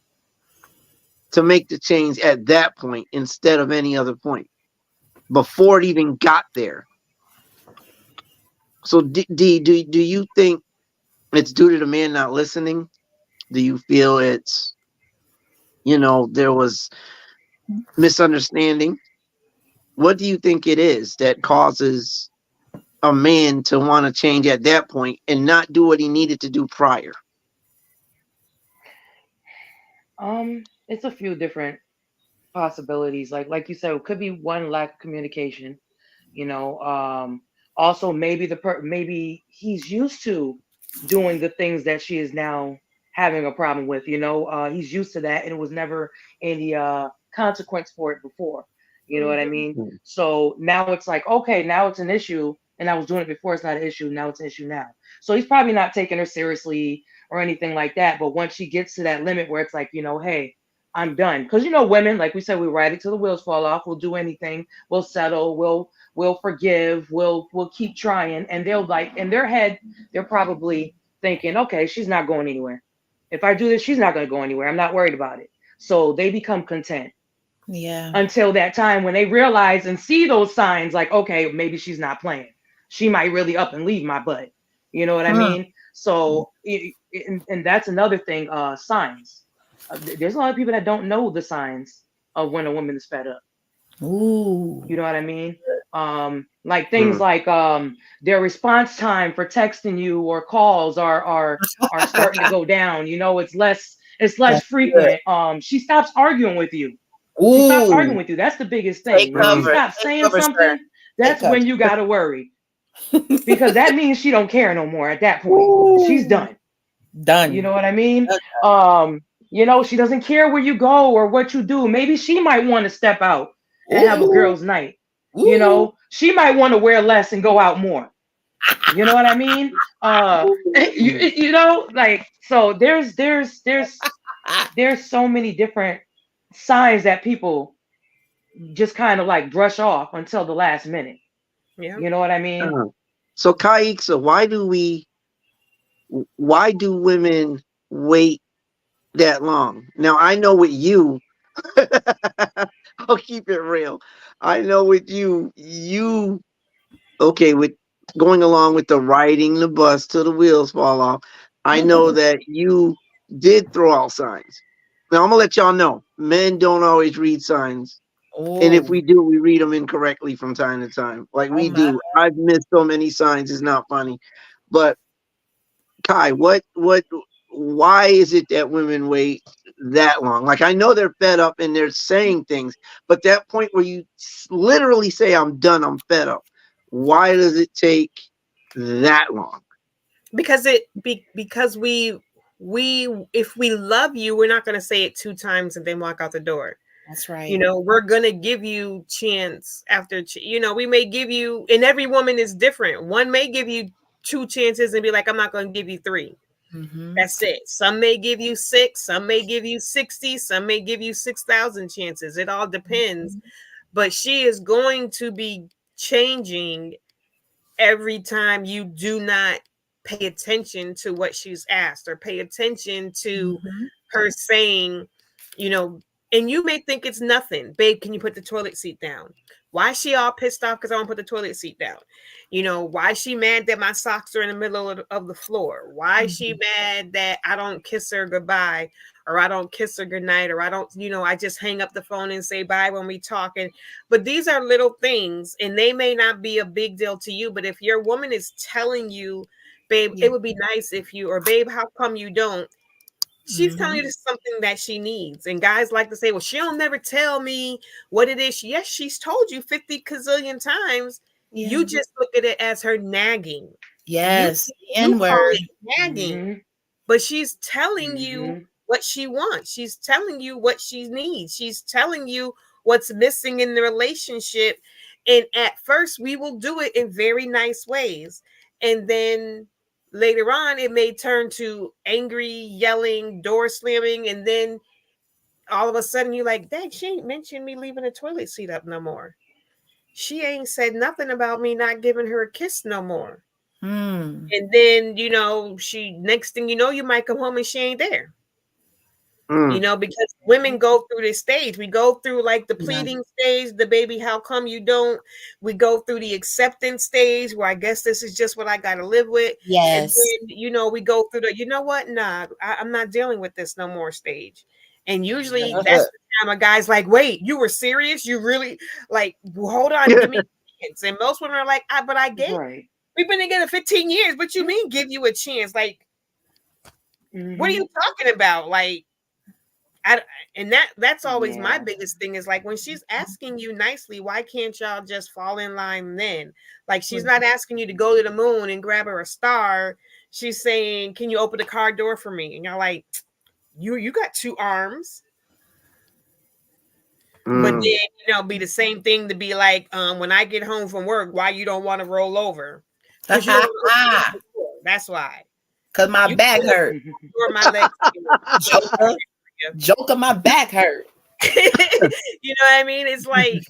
to make the change at that point instead of any other point before it even got there. So do you think it's due to the man not listening? Do you feel it's there was misunderstanding? What do you think it is that causes a man to want to change at that point and not do what he needed to do prior? It's a few different possibilities. Like you said, it could be one, lack of communication. You know, also maybe maybe he's used to doing the things that she is now having a problem with. He's used to that, and it was never any consequence for it before. You know what I mean? Mm. So now it's like, okay, now it's an issue, and I was doing it before. It's not an issue. Now it's an issue now. So he's probably not taking her seriously or anything like that. But once she gets to that limit where it's like, hey, I'm done. Because women, like we said, we ride it till the wheels fall off. We'll do anything. We'll settle. We'll forgive. We'll keep trying. And they'll, like, in their head, they're probably thinking, okay, she's not going anywhere. If I do this, she's not going to go anywhere. I'm not worried about it. So they become content. Yeah. Until that time when they realize and see those signs, like, okay, maybe she's not playing. She might really up and leave my butt. You know what I mean? So, and that's another thing. Signs. There's a lot of people that don't know the signs of when a woman is fed up. Ooh. You know what I mean? Like things like their response time for texting you or calls are starting to go down. It's less frequent. She stops arguing with you. Ooh. She stops arguing with you. That's the biggest thing. Take When she cover. stops Take saying cover, something, sir. that's when you gotta worry. Because that means she don't care no more at that point. Ooh. She's done. Done. You know what I mean? Okay. She doesn't care where you go or what you do. Maybe she might want to step out and have a girl's night. Ooh. She might want to wear less and go out more. You know what I mean? Like, so there's so many different signs that people just kind of like brush off until the last minute. Yeah. You know what I mean? So Kaiksa, why do women wait that long? Now I know with you, I'll keep it real. I know with you okay, with going along with the riding the bus till the wheels fall off. I know that you did throw out signs. Now I'm gonna let y'all know, men don't always read signs. And if Oh. we do, we read them incorrectly from time to time. Like Oh we my. do. I've missed so many signs, it's not funny. But Kai, why is it that women wait that long? Like I know they're fed up and they're saying things, but that point where you literally say, "I'm done, I'm fed up." Why does it take that long? Because because we if we love you, we're not going to say it 2 times and then walk out the door. That's right. We're going to give you chance after we may give you, and every woman is different. One may give you 2 chances and be like, I'm not going to give you 3. Mm-hmm. That's it. Some may give you 6, some may give you 60, some may give you 6,000 chances. It all depends. But she is going to be changing every time you do not pay attention to what she's asked or pay attention to her saying, and you may think it's nothing. Babe, can you put the toilet seat down? Why is she all pissed off because I won't put the toilet seat down? Why is she mad that my socks are in the middle of the floor? Why is she mad that I don't kiss her goodbye, or I don't kiss her goodnight, or I don't, I just hang up the phone and say bye when we talk? But these are little things, and they may not be a big deal to you. But if your woman is telling you, babe, it would be nice if you, or babe, how come you don't? She's telling you something that she needs. And guys like to say, well, she'll never tell me what it is. Yes, she's told you 50 gazillion times. Yeah. You just look at it as her nagging. Yes. You call it nagging. But she's telling you what she wants. She's telling you what she needs. She's telling you what's missing in the relationship. And at first, we will do it in very nice ways. And then later on, it may turn to angry, yelling, door slamming. And then all of a sudden, you're like, dang, she ain't mentioned me leaving the toilet seat up no more. she ain't said nothing about me not giving her a kiss no more. Mm. And then, she next thing you know, you might come home and she ain't there. Because women go through this stage. We go through like the pleading stage, the baby, how come you don't? We go through the acceptance stage where I guess this is just what I got to live with. Yes. And then, we go through the, you know what? Nah, I'm not dealing with this no more stage. And usually that's the time a guy's like, wait, you were serious? You really like, hold on, give me a chance. And most women are like, but I gave, we've been together 15 years. What you mean give you a chance? Like, what are you talking about? Like, and that's always my biggest thing is like when she's asking you nicely, why can't y'all just fall in line then? Like she's not asking you to go to the moon and grab her a star. She's saying, can you open the car door for me? And you're like, you got two arms. But then, be the same thing to be like, when I get home from work, why you don't want to roll over? Because you don't want to that's why. Because my back hurt. Or my legs. Joker, my back hurt. You know what I mean? It's like,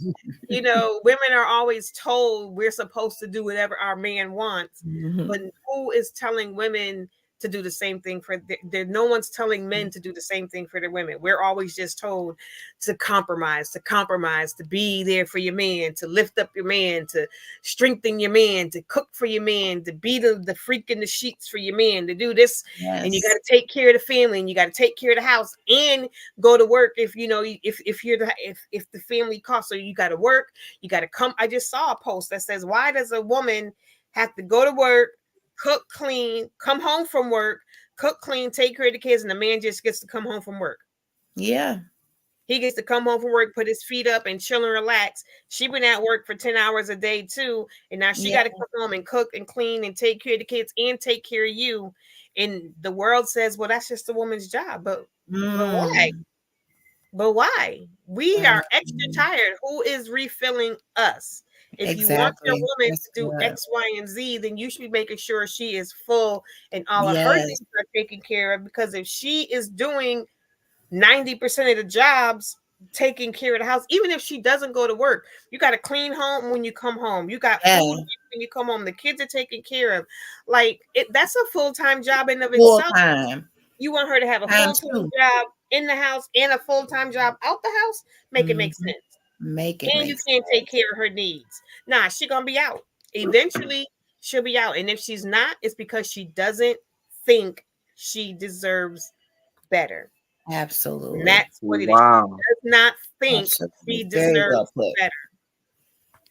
women are always told we're supposed to do whatever our man wants. But who is telling women to do the same thing for no one's telling men to do the same thing for their women. We're always just told to compromise, to be there for your man, to lift up your man, to strengthen your man, to cook for your man, to be the freak in the sheets for your man, to do this. Yes. And you got to take care of the family, and you got to take care of the house and go to work if the family costs. So you got to work, you got to come. I just saw a post that says, why does a woman have to go to work, cook, clean, come home from work, cook, clean, take care of the kids, and the man just gets to come home from work? Yeah. He gets to come home from work, put his feet up and chill and relax. She been at work for 10 hours a day too. And now she got to come home and cook and clean and take care of the kids and take care of you. And the world says, well, that's just a woman's job. But why? But why? We are extra tired. Who is refilling us? If you want your woman to do X, Y, and Z, then you should be making sure she is full and all of her needs are taken care of. Because if she is doing 90% of the jobs, taking care of the house, even if she doesn't go to work, you got to clean home when you come home. You got food when you come home. The kids are taken care of. Like that's a full-time job in of itself. You want her to have a full-time job in the house and a full-time job out the house? Make it make sense. And you can't take care of her needs. Nah, she's gonna be out. Eventually, she'll be out. And if she's not, it's because she doesn't think she deserves better. Absolutely. And that's what it is. She does not think she deserves better.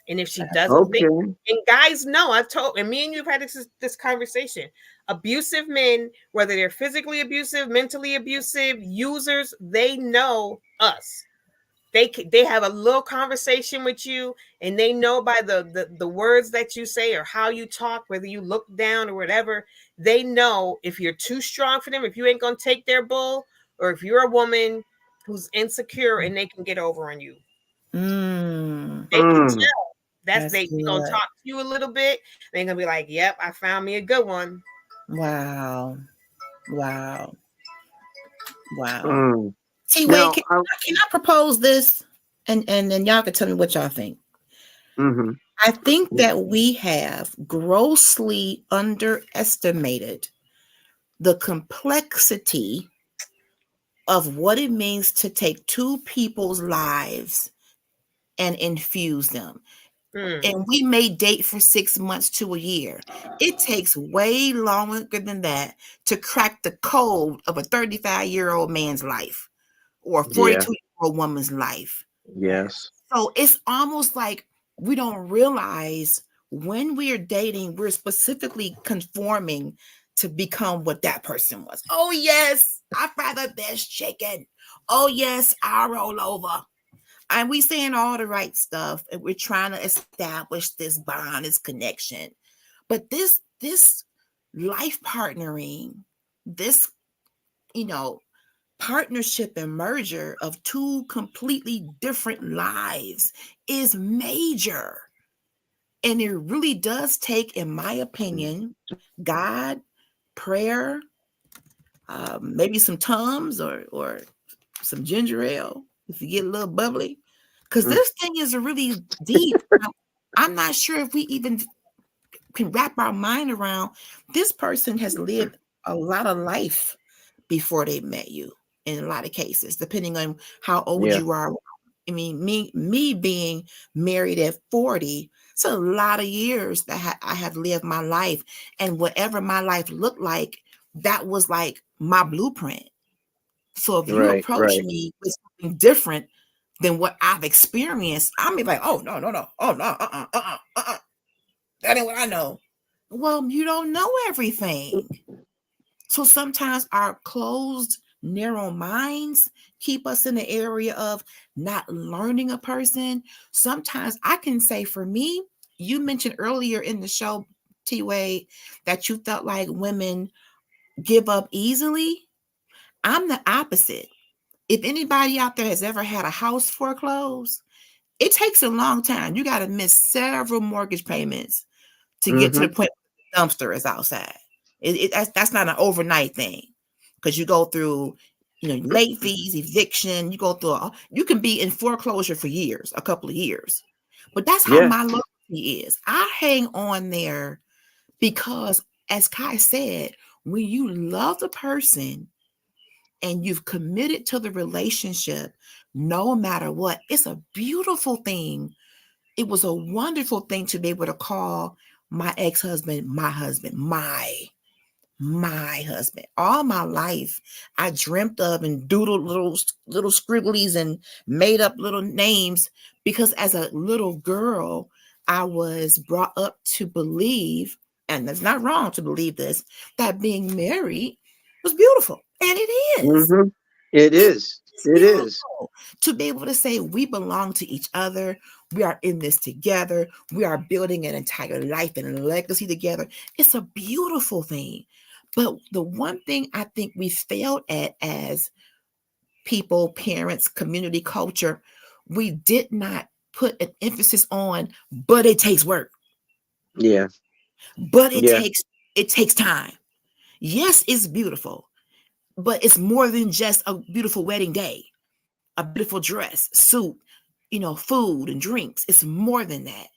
And if she doesn't think, and guys know, I've told, and me and you have had this conversation. Abusive men, whether they're physically abusive, mentally abusive, users, they know us. They have a little conversation with you, and they know by the words that you say or how you talk, whether you look down or whatever, they know if you're too strong for them, if you ain't gonna take their bull, or if you're a woman who's insecure and they can get over on you. They can tell. That's they gonna talk to you a little bit. They're gonna be like, "Yep, I found me a good one." Wow. T.Wade, can I propose this? And then y'all can tell me what y'all think. I think that we have grossly underestimated the complexity of what it means to take two people's lives and infuse them. And we may date for 6 months to a year. It takes way longer than that to crack the code of a 35-year-old man's life or a 42-year-old woman's life. Yes. So it's almost like we don't realize when we are dating, we're specifically conforming to become what that person was. Oh, yes, I fry the best chicken. Oh, yes, I roll over. And we saying all the right stuff, and we're trying to establish this bond, this connection. But this life partnering, this, partnership and merger of two completely different lives is major. And it really does take, in my opinion, God, prayer, maybe some Tums or some ginger ale if you get a little bubbly. Because this thing is really deep. I'm not sure if we even can wrap our mind around this person has lived a lot of life before they met you in a lot of cases, depending on how old Yeah. you are. I mean, me being married at 40, it's a lot of years that I have lived my life. And whatever my life looked like, that was like my blueprint. So if you Right. approach Right. me with something different than what I've experienced, I'm be like, oh no, no, no, oh no, that ain't what I know. Well, you don't know everything. So sometimes our closed, narrow minds keep us in the area of not learning a person. Sometimes I can say for me, you mentioned earlier in the show, T.Wade, that you felt like women give up easily. I'm the opposite. If anybody out there has ever had a house foreclosed, it takes a long time. You got to miss several mortgage payments to get to the Mm-hmm. point where the dumpster is outside. That's not an overnight thing, because you go through, late fees, eviction. You go through. You can be in foreclosure for years, a couple of years, but that's how Yeah. my loyalty is. I hang on there because, as Kai said, when you love the person and you've committed to the relationship, no matter what, it's a beautiful thing. It was a wonderful thing to be able to call my ex-husband my husband, my husband. All my life, I dreamt of and doodled little scribblies and made up little names, because as a little girl, I was brought up to believe, and it's not wrong to believe this, that being married was beautiful. And it is. Mm-hmm. It It is. is It is. beautiful to be able to say we belong to each other. We are in this together. We are building an entire life and a legacy together. It's a beautiful thing. But the one thing I think we failed at as people, parents, community, culture, we did not put an emphasis on, but it takes work, Yeah. but Yeah. it takes time. Yes, it's beautiful, but it's more than just a beautiful wedding day, a beautiful dress, suit, food and drinks. It's more than that.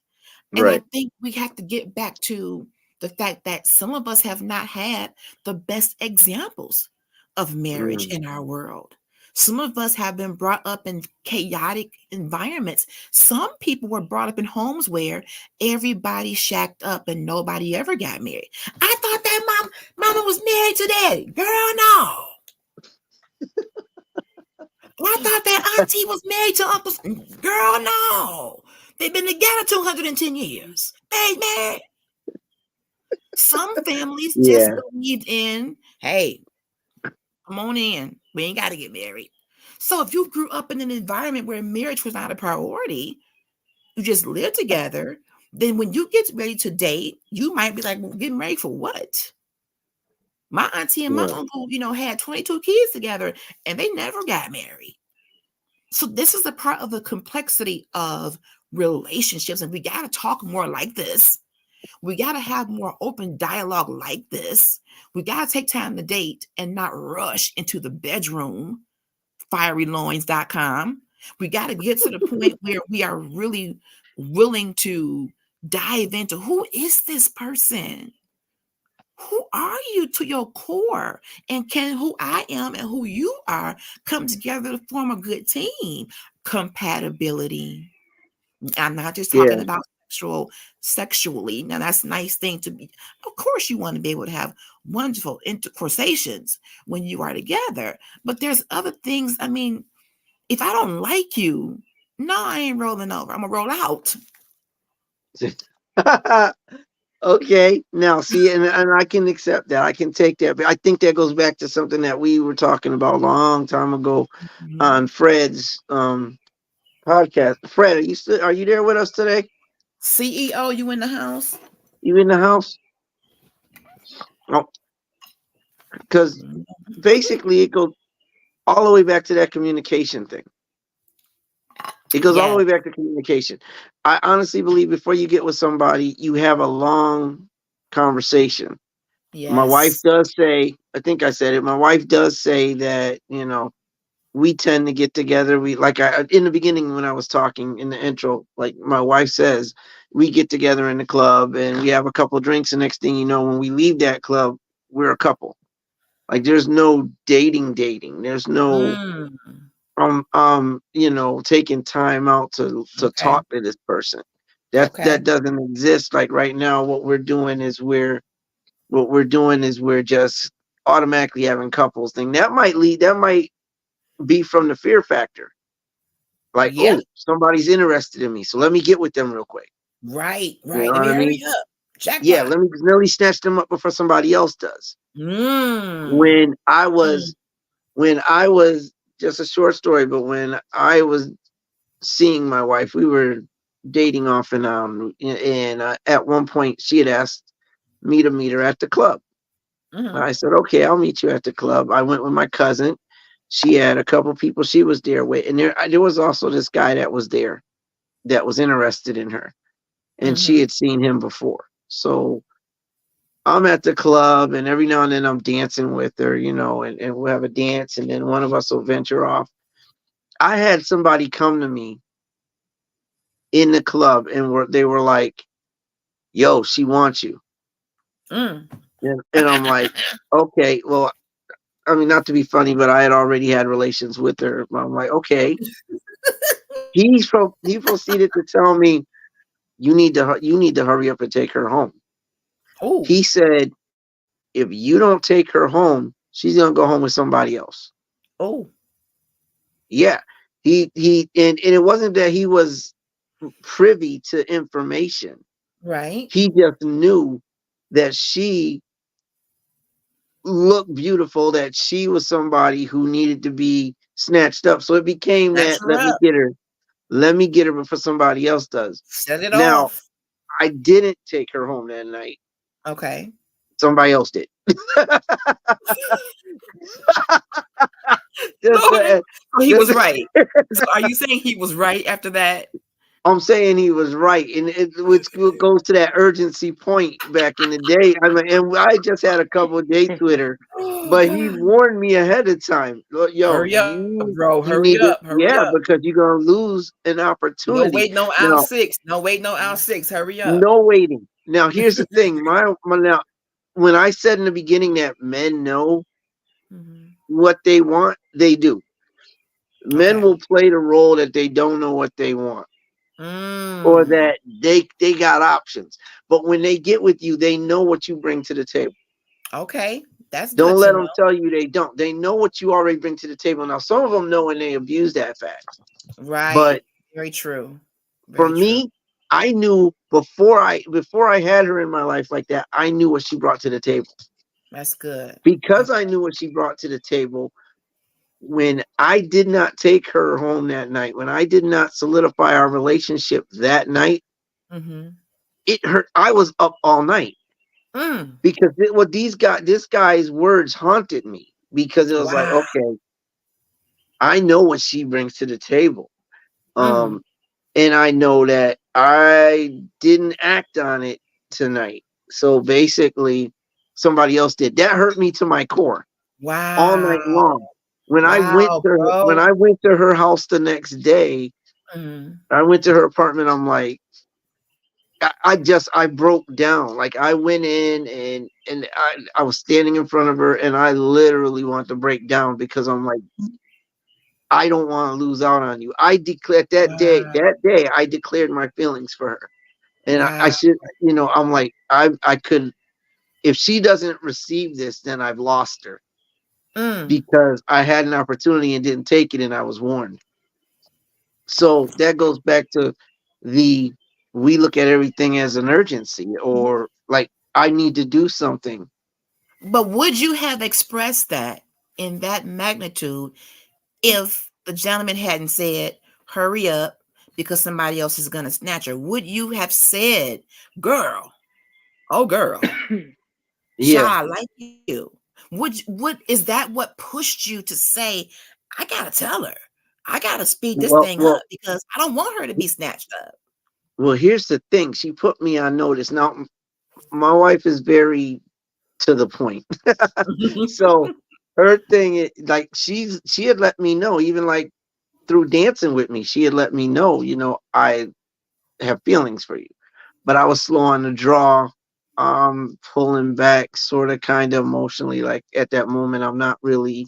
And I Right. think we have to get back to the fact that some of us have not had the best examples of marriage Mm. in our world. Some of us have been brought up in chaotic environments. Some people were brought up in homes where everybody shacked up and nobody ever got married. I thought that mama was married to daddy. Girl, no. Well, I thought that auntie was married to Uncle. Girl, no. They've been together 210 years. They ain't married. Some families just Yeah. believed in, hey, come on in. We ain't got to get married. So if you grew up in an environment where marriage was not a priority, you just live together, then when you get ready to date, you might be like, well, getting married for what? My auntie and my Yeah. uncle, had 22 kids together and they never got married. So this is a part of the complexity of relationships. And we got to talk more like this. We got to have more open dialogue like this. We got to take time to date and not rush into the bedroom, fieryloins.com. We got to get to the point where we are really willing to dive into, who is this person? Who are you to your core? And can who I am and who you are come together to form a good team? Compatibility. I'm not just talking Yeah. about sexually. Now that's a nice thing to be. Of course, you want to be able to have wonderful intercorsations when you are together. But there's other things. I mean, if I don't like you, no, I ain't rolling over. I'm gonna roll out. Okay. Now, see, and I can accept that. I can take that. But I think that goes back to something that we were talking about a long time ago Mhm. on Fred's podcast. Fred, are you there with us today? CEO, you in the house? You in the house? Oh, because Mhm. basically it goes all the way back to that communication thing. It goes all the Yes, way back to communication. I honestly believe before you get with somebody, you have a long conversation. My wife yes, does say, I think I said it, my wife does say that, we tend to get together. We like in the beginning when I was talking in the intro, like my wife says, we get together in the club and we have a couple drinks. The next thing you know, when we leave that club, we're a couple. Like there's no dating. There's no Mm, taking time out to okay. talk to this person. That Okay. doesn't exist. Like right now, what we're doing is we're just automatically having couples thing. That might be from the fear factor. Like, Yeah. oh, somebody's interested in me, so let me get with them real quick. Right. You know Right. Let what me I hurry mean? up. Yeah, Jackpot. let me snatch them up before somebody else does. Mm. When I Mm. was when I was just a short story, but when I was seeing my wife, we were dating off and on, and at one point she had asked me to meet her at the club. Mm-hmm. I said, okay, I'll meet you at the club. I went with my cousin. She had a couple people she was there with, and there was also this guy that was there that was interested in her, and she Mm-hmm. had seen him before. So I'm at the club, and every now and then I'm dancing with her, and we'll have a dance, and then one of us will venture off. I had somebody come to me in the club, and they were like, "Yo, she wants you," Mm. and I'm like, "Okay, well." I mean, not to be funny, but I had already had relations with her. I'm like, okay. He proceeded to tell me, you need to hurry up and take her home. Oh. He said, if you don't take her home, she's gonna go home with somebody else. Oh. Yeah. And it wasn't that he was privy to information. Right. He just knew that she looked beautiful, that she was somebody who needed to be snatched up. So it became Snatch that her up. let me get her before somebody else does. Set it Now, off. I didn't take her home that night. Okay. Somebody else did. just, So, uh, so he just was right. So are you saying he was right after that? I'm saying he was right, and which goes to that urgency point back in the day. I mean, and I just had a couple of dates with her, Oh but he God. warned me ahead of time. Look, yo, Hurry up, bro. you Hurry need to, up. Hurry yeah, up. because you're gonna lose an No opportunity. waiting on aisle Now, six. No waiting on aisle six. Hurry up. no waiting. Now, here's the thing. Now, when I said in the beginning that men know Mhm. what they want, they do. Men Okay. will play the role that they don't know what they want, or Mm. that they got options. But when they get with you, they know what you bring to the table. Okay. That's good Don't to let know. them tell you they don't. They know what you already bring to the table. Now, some of them know and they abuse that fact. But Right. Very true. for Very true. me, I knew before I had her in my life like that, I knew what she brought to the table. That's good. Because I Okay. knew what she brought to the table, when I did not take her home that night, when I did not solidify our relationship that night, Mm-hmm. it hurt. I was up all night Mm. because this guy's words haunted me, because it was like, Wow. okay, I know what she brings to the table. Mm. Um, and I know that I didn't act on it tonight. So basically, somebody else did. That hurt me to my core all Wow. night long. When I went Wow, to her, when bro. I went to her house the next day, Mm. I went to her apartment. I'm like, I broke down. Like I went in and I was standing in front of her, and I literally want to break down, because I'm like, I don't want to lose out on you. I declared Wow. that day I declared my feelings for her. And I Wow. should, I'm like, I could, if she doesn't receive this, then I've lost her, Mm. because I had an opportunity and didn't take it, and I was warned. So that goes back to the we look at everything as an urgency, or like I need to do something. But would you have expressed that in that magnitude if the gentleman hadn't said, hurry up because somebody else is going to snatch her? Would you have said, girl, oh, girl, Yeah. child, I like you? Would is that what pushed you to say, I got to tell her, I got to speed this Well, thing up well, because I don't want her to be snatched up? well. Here's the thing. She put me on notice. Now, my wife is very to the point. So her thing, like she had let me know, even like through dancing with me, she had let me know, I have feelings for you. But I was slow on the draw, pulling back sort of kind of emotionally. Like at that moment, I'm not really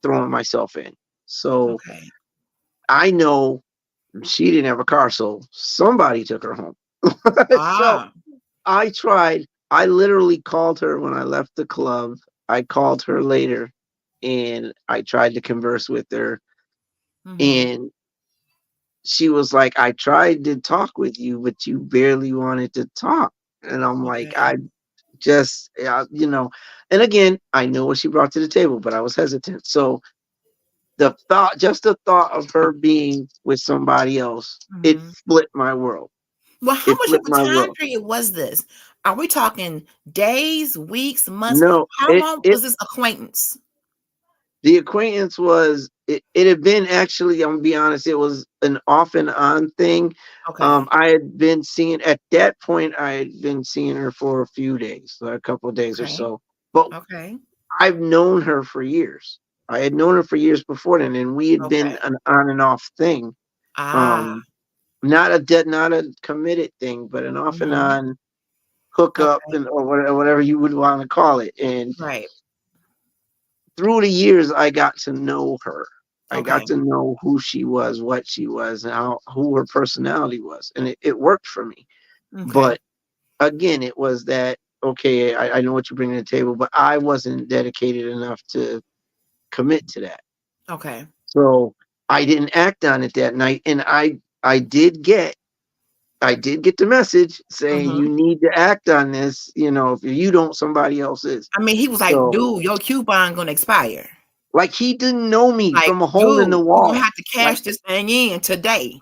throwing myself in. So Okay. I know she didn't have a car, so somebody took her home. So Ah. I tried. I literally called her when I left the club. I called her later and I tried to converse with her. Mm-hmm. And she was like, I tried to talk with you, but you barely wanted to talk. And I'm like, Okay. I just, and again, I know what she brought to the table, but I was hesitant. So just the thought of her being with somebody else, it Mm-hmm. flipped my world. Well, how It much of flipped a my time world. period was this? Are we talking days, weeks, months? No, How long was this acquaintance? the acquaintance was, it had been actually, I'm gonna be honest, it was an off and on thing. Okay. I had been seeing, at that point, I had been seeing her for a few days, like a couple of days or Okay. so. But Okay. I've known her for years. I had known her for years before then, and we had been Okay. an on and off thing. Ah. Um, not a committed thing, but an off and Mm-hmm. on hookup, Okay. and or whatever you would want to call it. And Right. through the years, I got to know her. I got Okay. to know who she was, what she was, and who her personality was, and it worked for me. Okay. But again, it was that, okay, I know what you bring to the table, but I wasn't dedicated enough to commit to that. Okay. So I didn't act on it that night, and I did get the message saying Mm-hmm. you need to act on this. If you don't, somebody else is. I mean, he was like, So, dude, your coupon gonna expire. like, he didn't know me Like, from a hole in dude, the you're gonna wall. have to Like, cash this thing in today.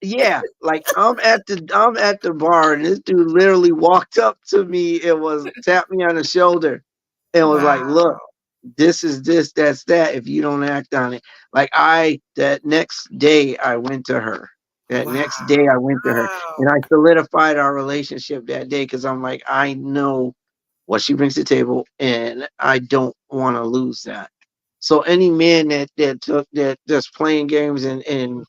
yeah, like I'm at the bar, and this dude literally walked up to me and was tapped me on the shoulder and was like, Wow. "Look, this is this, that's that. If you don't act on it." Like, that next day I went to her. That Wow. next day I went to her, Wow. and I solidified our relationship that day because I'm like, I know what she brings to the table, and I don't want to lose that. So any man that's playing games, and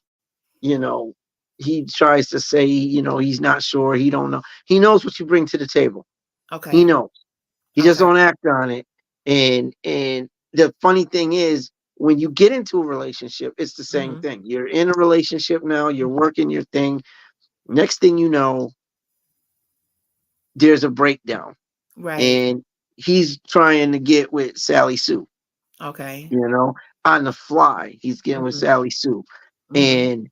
you know, he tries to say, he's not sure, he don't know. He knows what you bring to the table. He Okay. knows. He just Okay. don't act on it. And the funny thing is, when you get into a relationship, it's the same Mm-hmm. thing. You're in a relationship now, you're working your thing. Next thing you know, there's a breakdown. Right. And he's trying to get with Sally Sue, Okay. you know, on the fly. He's getting with Mm-hmm. Sally Sue. Mm-hmm. And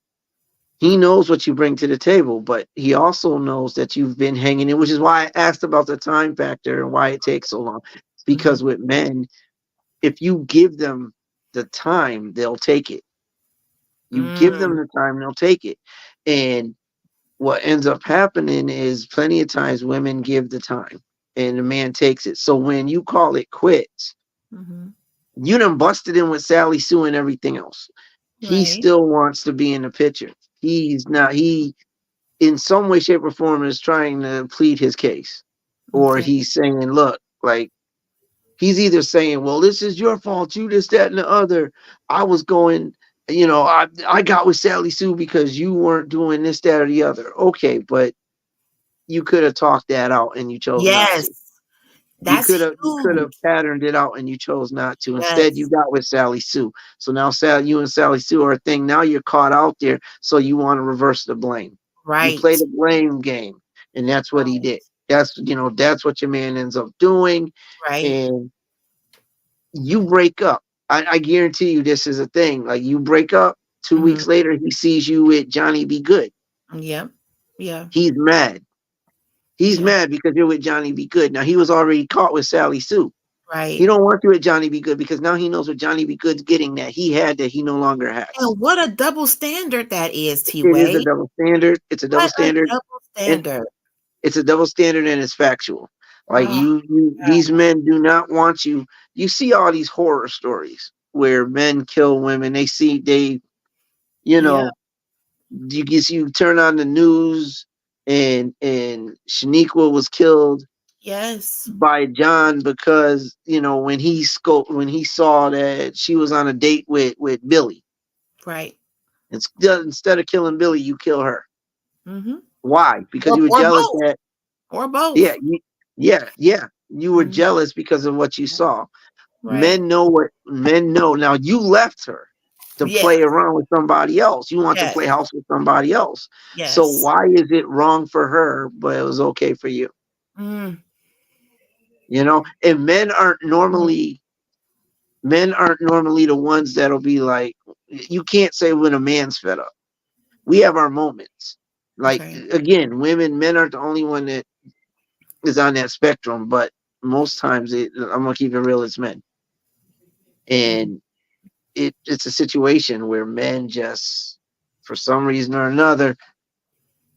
he knows what you bring to the table, but he also knows that you've been hanging in, which is why I asked about the time factor and why it takes so long. Mm-hmm. Because with men, if you give them the time, they'll take it. You give them Mm. the time, they'll take it. And what ends up happening is plenty of times women give the time and the man takes it. So when you call it quits, Mm-hmm. you done busted in with Sally Sue and everything else. He Right. still wants to be in the picture. He's not, he in some way, shape, or form is trying to plead his case. Or Okay. he's saying, look, like, he's either saying, well, this is your fault, you this, that, and the other. I was going, I got with Sally Sue because you weren't doing this, that, or the other. Okay, but you could have talked that out and you chose not Yes. to. That's You could have huge. patterned it out and you chose not to. Instead, you Yes. got with Sally Sue. So now you and Sally Sue are a thing. Now you're caught out there. So you want to reverse the blame. You play Right. the blame game. And that's what he did. That's what your man ends up doing. Right. And you break up. I guarantee you this is a thing. Like, you break up, 2 weeks Mm-hmm. later, he sees you with Johnny Be Good. Yep. Yeah. He's mad. He's Yeah. mad because you're with Johnny Be Good. Now, he was already caught with Sally Sue. He Right. don't want you at Johnny Be Good because now he knows what Johnny Be Good's getting that he had that he no longer has. And what a double standard that is, It is a T.Wade. double standard. It's a double What a standard, double and standard. it's a double standard, and it's factual. Like, Oh, these men do not want you. You see all these horror stories where men kill women. You yeah. know, you turn on the news, and Shaniqua was killed, Yes. by John because, when he saw that she was on a date with Billy. Right. Instead of killing Billy, you kill her. Mm-hmm. Why? Because you were Or jealous both. that, Or both. yeah, yeah. You were Mm-hmm. jealous because of what you saw. Right. Men know what men know. Now you left her to Yeah. play around with somebody else. You want to Yes. play house with somebody else. So Yes. why is it wrong for her, but it was okay for you? Mm. And men aren't normally the ones that'll be like, you can't say when a man's fed up. We have our moments. Like, Okay. again, men aren't the only one that is on that spectrum, but most times I'm gonna keep it real, it's men. Mm-hmm. And it's a situation where men just, for some reason or another,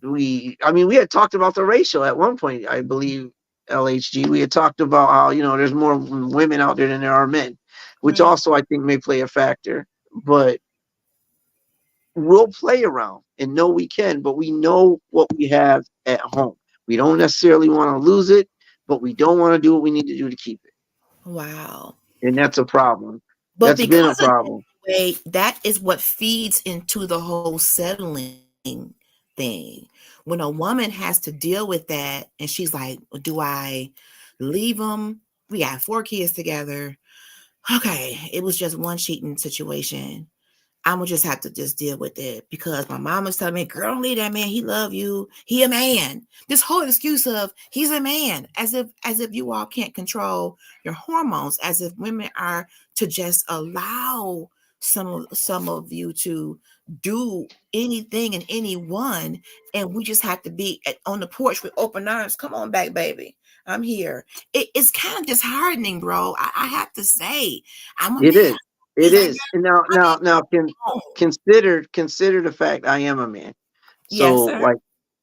we had talked about the ratio at one point, I believe. LHG, we had talked about how, there's more women out there than there are men, which Right. also I think may play a factor. But we'll play around and know we can, but we know what we have at home. We don't necessarily want to lose it, but we don't want to do what we need to do to keep it. Wow. And that's a problem. But That's been a because of problem. that way, that is what feeds into the whole settling thing. When a woman has to deal with that and she's like, do I leave them? We got 4 kids together. Okay, it was just one cheating situation. I'm gonna just have to just deal with it because my mama's telling me, "Girl, don't leave that man. He love you. He a man." This whole excuse of he's a man, as if you all can't control your hormones, as if women are to just allow some of you to do anything and anyone, and we just have to be on the porch with open arms. Come on back, baby. I'm here. It's kind of disheartening, bro. I have to say, I'm a It man. is. It He's like, is. And now, I'm now, now, home. consider the fact I am a man. Yes, So, sir. like,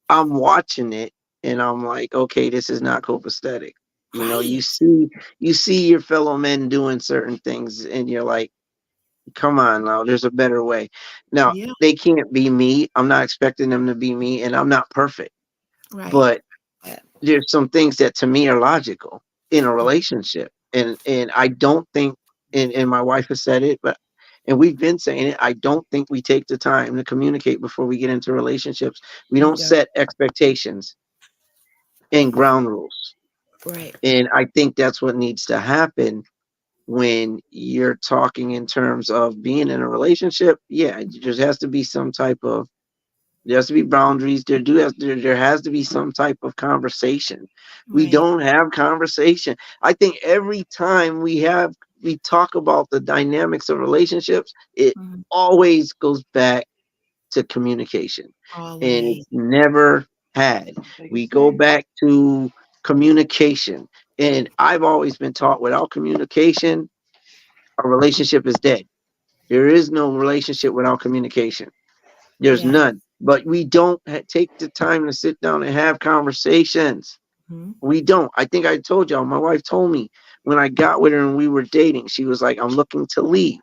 I'm watching it, and I'm like, okay, this is not copacetic. Right. You see your fellow men doing certain things, and you're like, come on now, there's a better way. Now, Yeah. they can't be me. I'm not expecting them to be me, and I'm not perfect. Right. But Yeah. there's some things that to me are logical in a relationship. And I don't think, and my wife has said it, and we've been saying it, I don't think we take the time to communicate before we get into relationships. We We don't don't. set expectations and ground rules. Right. And I think that's what needs to happen when you're talking in terms of being in a relationship. Yeah, there has to be some type of, there has to be boundaries. There has to be some type of conversation. We Right. don't have conversation. I think every time we talk about the dynamics of relationships, it Mhm. always goes back to communication. And Always. it's never had. We Biggest go thing. back to communication. And I've always been taught without communication, a relationship is dead. There is no relationship without communication. There's Yeah. none. But we don't take the time to sit down and have conversations. Mhm. We don't. I think I told y'all, my wife told me when I got with her and we were dating, she was like, I'm looking to leave.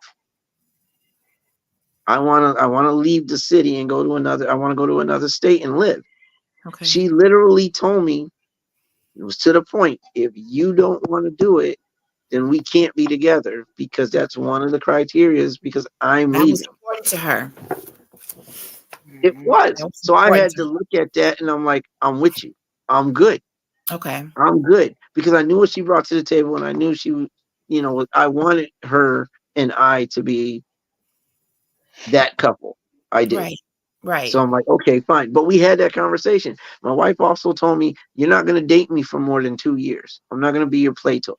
I wanna leave the city and I wanna go to another state and live. Okay. She literally told me, it was to the point, if you don't want to do it, then we can't be together because that's one of the criterias because I'm That was leaving. important to her. It Hmm. was. That was So I important had to to look at that and I'm like, I'm with you. I'm good. her. Okay. I'm good because I knew what she brought to the table and I knew I wanted her and I to be that couple. I did. Right. Right. So I'm like, okay, fine. But we had that conversation. My wife also told me, you're not going to date me for more than 2 years. I'm not going to be your play toy.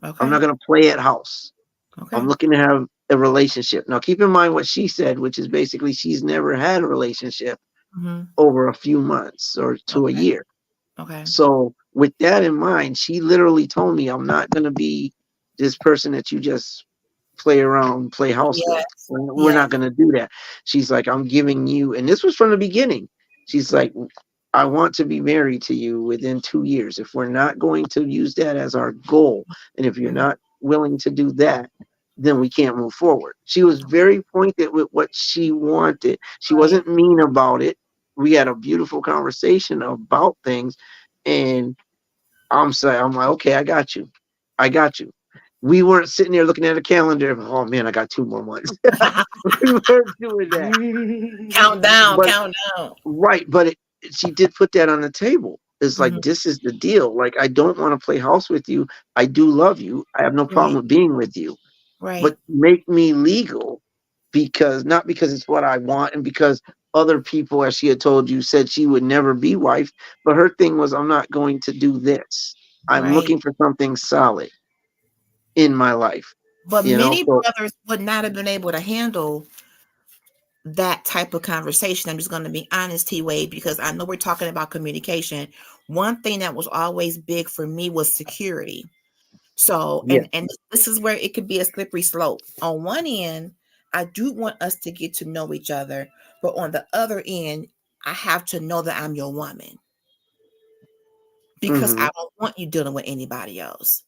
I'm Okay. not going to play at house. I'm Okay. looking to have a relationship. Now, keep in mind what she said, which is basically she's never had a relationship Mhm. over a few months or to a Okay. year. Okay. So with that in mind, she literally told me I'm not going to be this person that you just play around, play house with. Yes. We're Yes. not going to do that. She's like, I'm giving you, and this was from the beginning. She's like, I want to be married to you within 2 years. If we're not going to use that as our goal, and if you're Mhm. not willing to do that, then we can't move forward. She was very pointed with what she wanted. She Right. wasn't mean about it. We had a beautiful conversation about things, and I'm saying, I'm like, okay, I got you. I got you. We weren't sitting there looking at a calendar. Oh man, I got 2 more months. We weren't doing that. Count down, But count down. right, but she did put that on the table. It's like, Mhm. this is the deal. Like, I don't want to play house with you. I do love you. I have no problem Right, with being with you. right. But make me legal, because not because it's what I want, and because other people, as she had told you, said she would never be wife. But her thing was, I'm not going to do this. I'm Right. looking for something solid in my life. But You know, many so brothers would not have been able to handle that type of conversation. I'm just going to be honest, T-Wade, because I know we're talking about communication. One thing that was always big for me was security. So, yeah. and this is where it could be a slippery slope. On one end, I do want us to get to know each other, but on the other end, I have to know that I'm your woman because Hmm. I don't want you dealing with anybody else.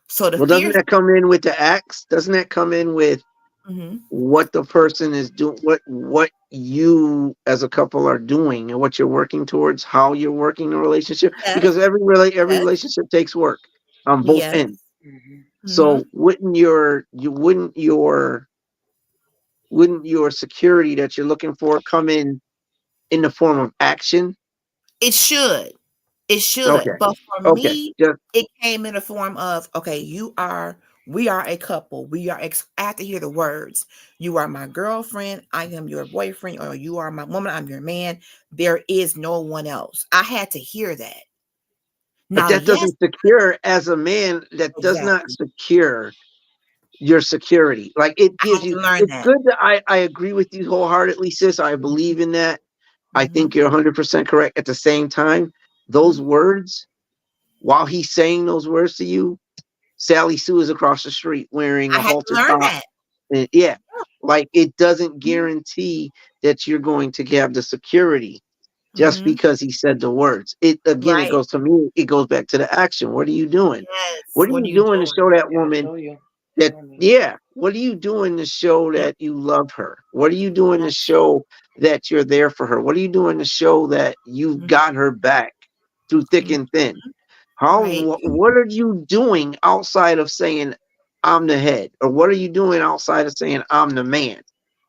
So the Well, doesn't fears. that come in with the acts? Doesn't that come in with Mhm. what the person is doing, what you as a couple are doing, and what you're working towards, how you're working the relationship? Yes, Because every yes, relationship takes work on both yes. ends. Hmm. So wouldn't your security that you're looking for come in the form of action? It should. It Okay. should. But for Okay. me, Just it came in the form of, okay, we are a couple. I have to hear the words. You are my girlfriend. I am your boyfriend, or you are my woman. I'm your man. There is no one else. I had to hear that. but Now, that yes, doesn't secure, as a man, that does not exactly. secure your security. Like, it I gives had to you, learn it's that. good that I agree with you wholeheartedly, sis. I believe in that. I Mm-hmm. think you're 100% correct. At the same time, those words, while he's saying those words to you, Sally Sue is across the street wearing I a had to halter learn top. that. And yeah, like, it doesn't Mm-hmm. guarantee that you're going to have the security just Mm-hmm. because he said the words. It again, it Right. goes to me, it goes back to the action. What are you doing? Yes. What are What are you you doing to doing? show that Yeah, woman show you. that, Show me. yeah, what are you doing to show Yep. that you love her? What are you doing to Yes. show that you're there for her? What are you doing to show that you've Mhm. got her back through thick Mhm. and thin? How Right. what are you doing outside of saying I'm the head? Or what are you doing outside of saying I'm the man?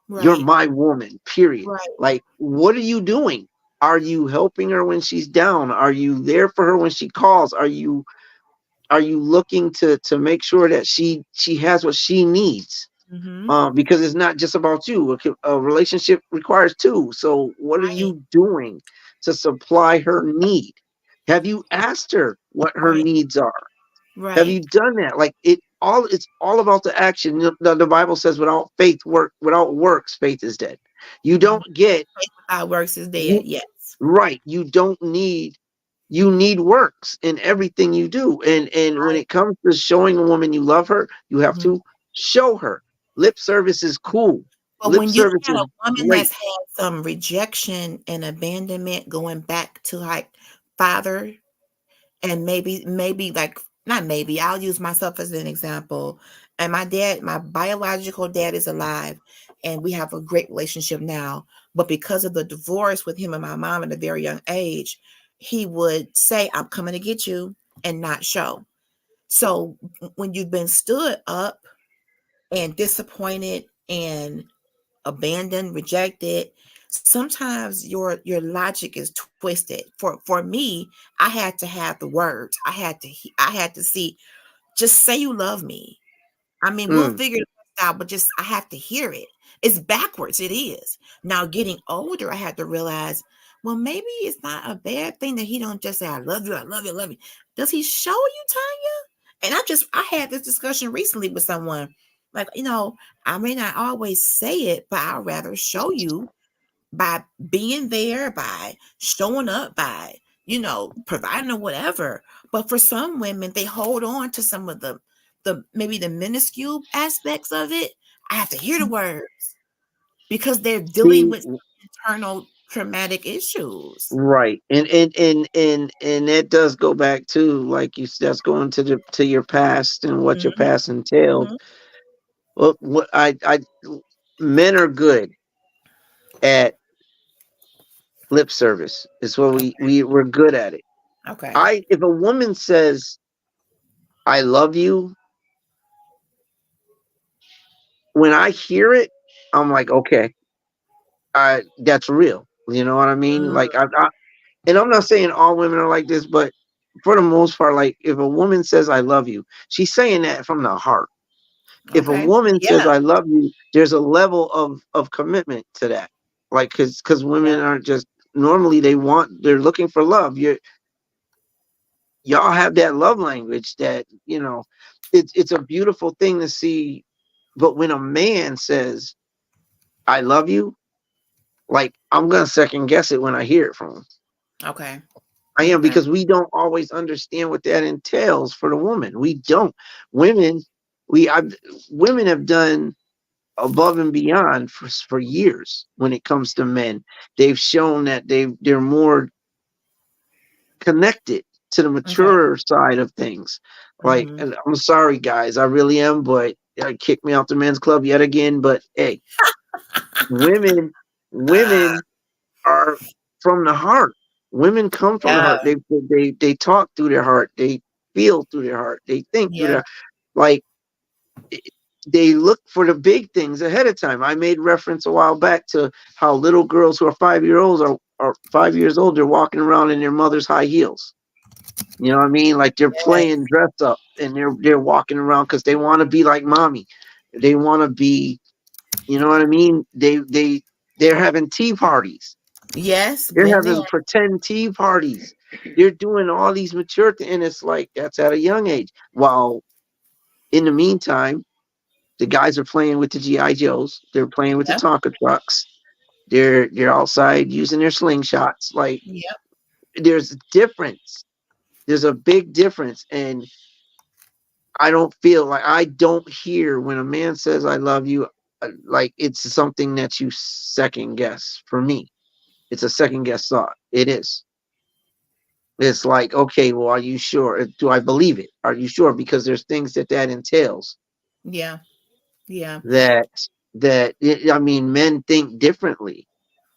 You're Right. my woman, period. Right. Like, what are you doing? Are you helping her when she's down? Are you there for her when she calls? Are you looking to make sure that she has what she needs? Mm-hmm. Because it's not just about you. A relationship requires two. So what are Right. you doing to supply her need? Have you asked her what her Right. needs are? Have Right. you done that? Like, it's all about the action. The Bible says, without works, faith is dead. You Mhm. don't get Faith without works is dead. you Yes. right. You need works in everything you do. And when Right. it comes to showing a woman you love her, you have Mhm. to show her. Lip service is cool. But Lip when you service got is a woman great. that's had some rejection and abandonment going back to like father, and maybe like, not maybe, I'll use myself as an example. And my biological dad is alive, and we have a great relationship now. But because of the divorce with him and my mom at a very young age, he would say, I'm coming to get you, and not show. So when you've been stood up and disappointed and abandoned, rejected, sometimes your logic is twisted. For me, I had to have the words. I had to see, just say you love me. I mean, we'll Mm. figure it out, but just I have to hear it. It's backwards, it is. Now getting older, I had to realize, well, maybe it's not a bad thing that he don't just say, I love you, I love you, I love you. Does he show you, Tanya? And I had this discussion recently with someone. Like, I may not always say it, but I'd rather show you by being there, by showing up, by, providing or whatever. But for some women, they hold on to some of the maybe the minuscule aspects of it. I have to hear the words because they're dealing See, with internal traumatic issues. right. And that does go back to, like that's going to your past and what your Mhm, past entailed. mhm. Well, what I men are good at lip service. It's what Okay, we're good at it. Okay. If a woman says, I love you, when I hear it, I'm like, okay, that's real. You know what I mean? Like, and I'm not saying all women are like this, but for the most part, like, if a woman says, I love you, she's saying that from the heart. If a Okay. woman says, Yeah. I love you, there's a level of commitment to that. Like, because women aren't just, normally they're looking for love. Y'all have that love language that, it's a beautiful thing to see. But when a man says, I love you, like, I'm going to second guess it when I hear it from him. Okay. I am, Okay. because we don't always understand what that entails for the woman. We don't. Women, women have done above and beyond for years when it comes to men. They've shown that they're more connected to the Okay. mature side of things. Like, Mm-hmm. and I'm sorry, guys, I really am, but kick me out the men's club yet again. But hey, women, women are from the heart. Women come from the Yeah. heart. They talk through their heart. They feel through their heart. They think through Yeah. like they look for the big things ahead of time. I made reference a while back to how little girls who are 5 years old are 5 years old. They're walking around in their mother's high heels. You know what I mean? Like, they're playing dress up and they're walking around because they want to be like mommy. They want to be, you know what I mean? They're having tea parties. Yes. They're Been there. having pretend tea parties. They're doing all these mature things, and it's like that's at a young age. While in the meantime, the guys are playing with the GI Joes. They're playing with the Yep. Tonka trucks. They're outside using their slingshots. Like, Yep. there's a difference. There's a big difference, and I don't hear when a man says I love you, like it's something that you second guess. For me, it's a second guess thought. It is. It's like, okay, well, are you sure? Do I believe it? Are you sure? Because there's things that entails Yeah. Yeah. that I mean, men think differently.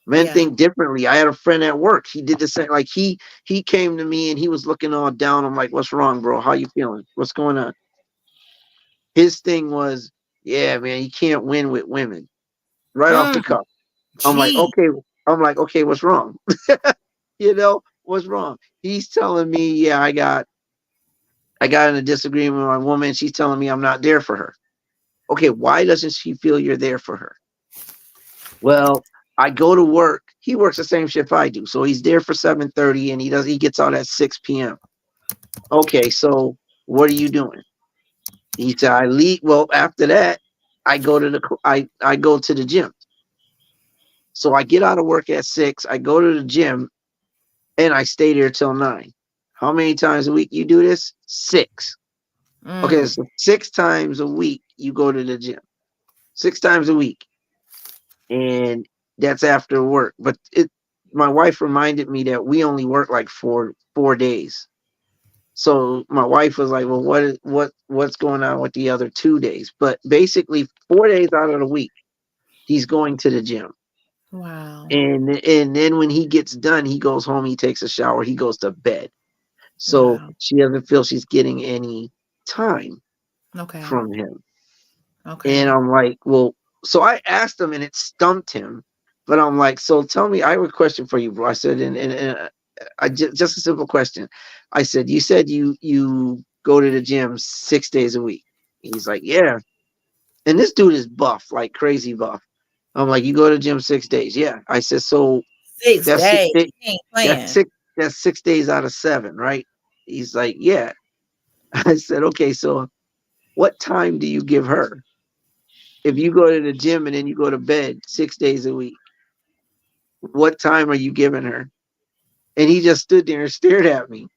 Men Yeah. think differently. I had a friend at work. He did the same. Like, he came to me and he was looking all down. I'm like, what's wrong, bro? How you feeling? What's going on? His thing was, yeah, man, you can't win with women. Right off the Mm. cuff. I'm like, Gee. okay. What's wrong? What's wrong? He's telling me, yeah, I got in a disagreement with my woman. She's telling me I'm not there for her. Okay, why doesn't she feel you're there for her? Well, I go to work. He works the same shift I do, so he's there for 7:30, and he gets out at 6 p.m. Okay, so what are you doing? He said, I leave. Well, after that, I go to the gym. So I get out of work at 6. I go to the gym, and I stay there till 9. How many times a week you do this? 6. Okay, Mm. so 6 times a week you go to the gym. 6 times a week. And that's after work. But my wife reminded me that we only work like four days. So my wife was like, well, what's going on with the other 2 days? But basically 4 days out of the week, he's going to the gym. Wow. And then when he gets done, he goes home, he takes a shower, he goes to bed. So Wow. she doesn't feel she's getting any time Okay. from him. And Okay. I'm like, well, so I asked him and it stumped him. But I'm like, so tell me, I have a question for you, bro. I said, and I just a simple question. I said, you said you go to the gym 6 days a week. He's like, yeah. And this dude is buff, like crazy buff. I'm like, you go to the gym 6 days? Yeah. I said, so 6 that's six days. days. You ain't That's playing. six. That's 6 days out of 7, right? He's like, yeah. I said, okay, so what time do you give her? If you go to the gym and then you go to bed 6 days a week, what time are you giving her? And he just stood there and stared at me,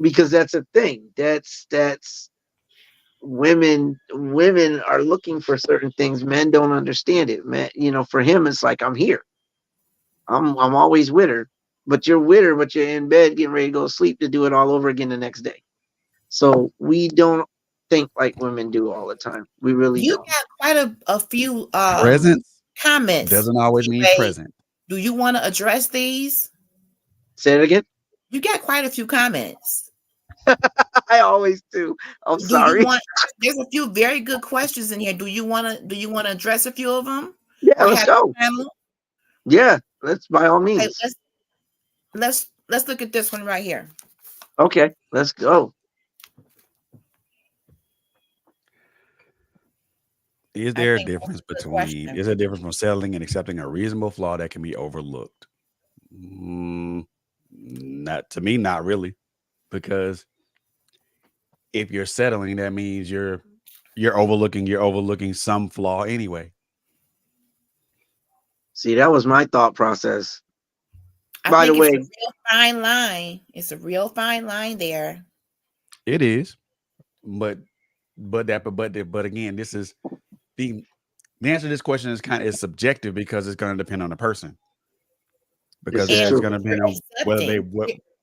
because that's a thing. That's women are looking for certain things. Men don't understand it. Men, for him, it's like, I'm here. I'm always with her, but you're with her, but you're in bed getting ready to go to sleep to do it all over again the next day. So we don't think like women do all the time. We really You don't. got quite a few Presence comments. doesn't always mean T.Wade. present. Do you want to address these? Say it again. You got quite a few comments. I always do. I'm Do you sorry. want? There's a few very good questions in here. Do you want to address a few of them? Yeah, Or let's have a go. panel? Yeah, let's by all Okay, means. let's look at this one right here. Okay, let's go. Is there a difference between from settling and accepting a reasonable flaw that can be overlooked? Not to me, not really, because if you're settling, that means you're overlooking some flaw anyway. See, that was my thought process. By the way, it's a real fine line. It's a real fine line there. It is, but again, this is the answer to this question is subjective because it's going to depend on the person. Because it's going to depend on whether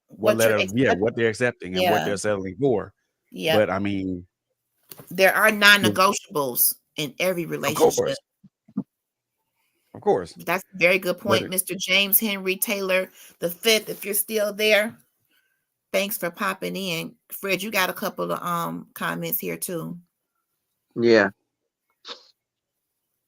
what they're accepting and what they're settling for. Yeah. But I mean, there are non-negotiables in every relationship. Of course. That's a very good point, Mr. James Henry Taylor the Fifth. If you're still there, thanks for popping in. Fred, you got a couple of comments here too. Yeah.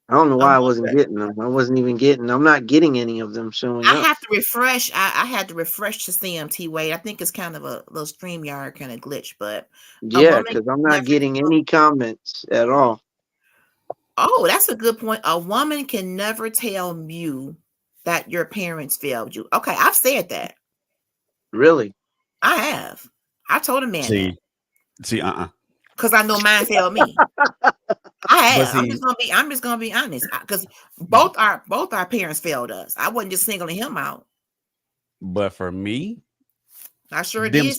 I don't know why I wasn't getting them. I wasn't even getting. I'm not getting any of them showing up. I have to refresh. I had to refresh to see them, T.Wade. I think it's kind of a little StreamYard kind of glitch, but yeah, because I'm not getting any comments at all. Oh, that's a good point. A woman can never tell you that your parents failed you. Okay, I've said that. Really? I have. I told a man that. Because I know mine failed me. I have. I'm just gonna be honest. Because both our parents failed us. I wasn't just singling him out. But for me, I sure did.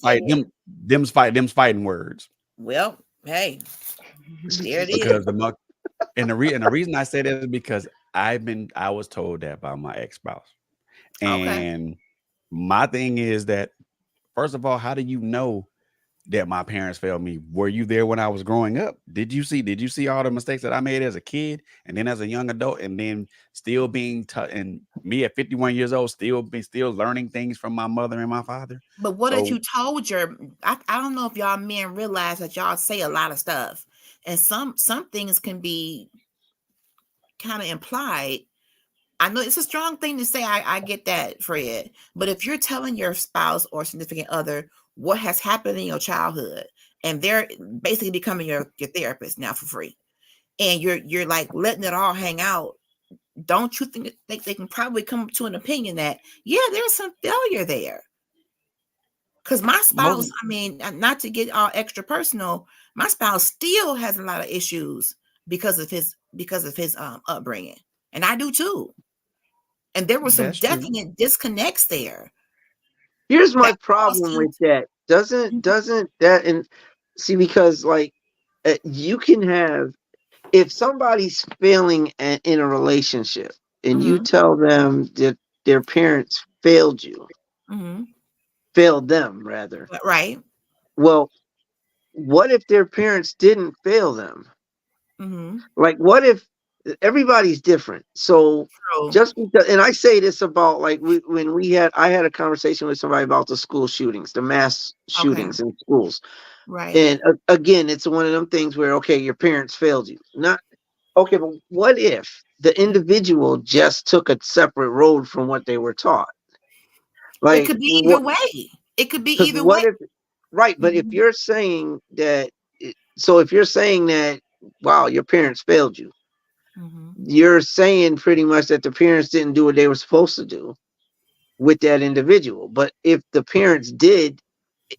Them's fighting words. Well, hey, there it because is. And the reason I say that is because I was told that by my ex-spouse. And my thing is that, first of all, how do you know that my parents failed me? Were you there when I was growing up? Did you see all the mistakes that I made as a kid and then as a young adult, and then still being and me at 51 years old still learning things from my mother and my father? But what if you told I don't know if y'all men realize that y'all say a lot of stuff, and some things can be kind of implied. I know it's a strong thing to say. I get that, Fred. But if you're telling your spouse or significant other what has happened in your childhood, and they're basically becoming your therapist now for free, and you're like letting it all hang out, don't you think they can probably come to an opinion that there's some failure there? Because my spouse, I mean, not to get all extra personal, my spouse still has a lot of issues because of his upbringing, and I do too. And there were some definite disconnects there. Here's my problem with that. Doesn't that, and see, because like you can have, if somebody's failing in a relationship and you tell them that their parents failed you, failed them rather. Right. Well, what if their parents didn't fail them? Like, what if everybody's different? So just because, and I say this about like I had a conversation with somebody about the school shootings, the mass shootings in schools. Right. And again, it's one of them things where, okay, your parents failed you. Not okay, but what if the individual just took a separate road from what they were taught? Like, it could be either way. It could be either way. Right, but if you're saying that, if you're saying that, wow, your parents failed you, you're saying pretty much that the parents didn't do what they were supposed to do with that individual. But if the parents did,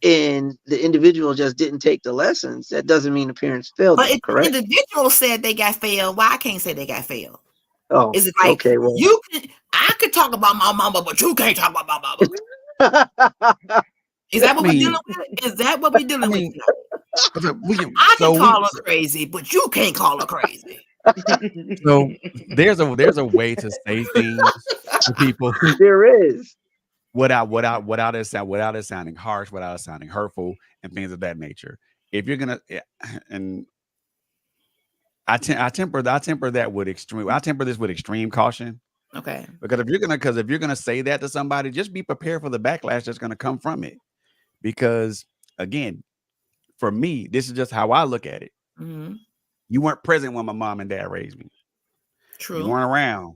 and the individual just didn't take the lessons, that doesn't mean the parents failed them, correct? The individual said they got failed, why I can't say they got failed? Oh, is it like, okay, well, I could talk about my mama, but you can't talk about my mama. Is that what we're dealing with? Is that what we're dealing with? I can call her crazy, but you can't call her crazy. So there's a way to say things to people. There is. Without it sounding harsh, without it sounding hurtful, and things of that nature. If you're gonna, and I temper this with extreme caution, Okay. Because if you're gonna say that to somebody, just be prepared for the backlash that's gonna come from it. Because again, for me, this is just how I look at it. Mm-hmm. You weren't present when my mom and dad raised me. You True. weren't around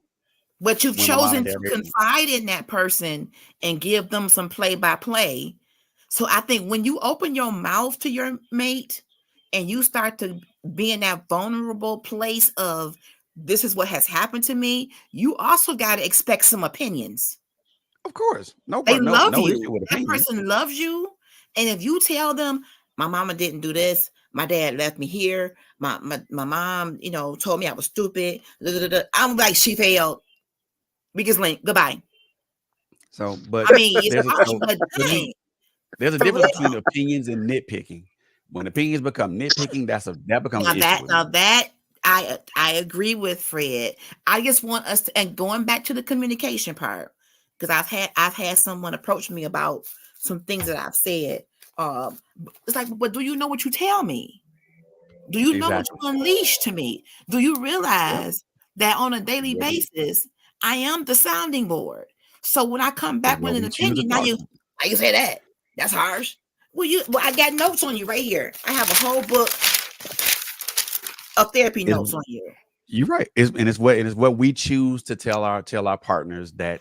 But you've when my mom chosen and dad to raised me. confide in that person and give them some play-by-play. So I think when you open your mouth to your mate and you start to be in that vulnerable place of this is what has happened to me, you also got to expect some opinions. Of course, They love no issue you. with That opinions. person loves you. And if you tell them, my mama didn't do this, my dad left me here, my mom, told me I was stupid, I'm like, she failed. Biggest link. Goodbye. So, but I mean, it's there's a harsh, so but for me, dang, there's a for difference between real. opinions and nitpicking. When opinions become nitpicking, that becomes an issue with me. Now that I agree with Fred. I just want us to, and going back to the communication part, because I've had someone approach me about some things that I've said. It's like, but do you know what you tell me? Do you know what Exactly. you unleash to me? Do you Yep. realize that on a daily What do basis, I am the sounding board? So when I come is back with what an we choose to opinion, now talk you about. say that. That's harsh. Well, I got notes on you right here. I have a whole book of therapy Is notes on you. You're right. It's what we choose to tell our partners that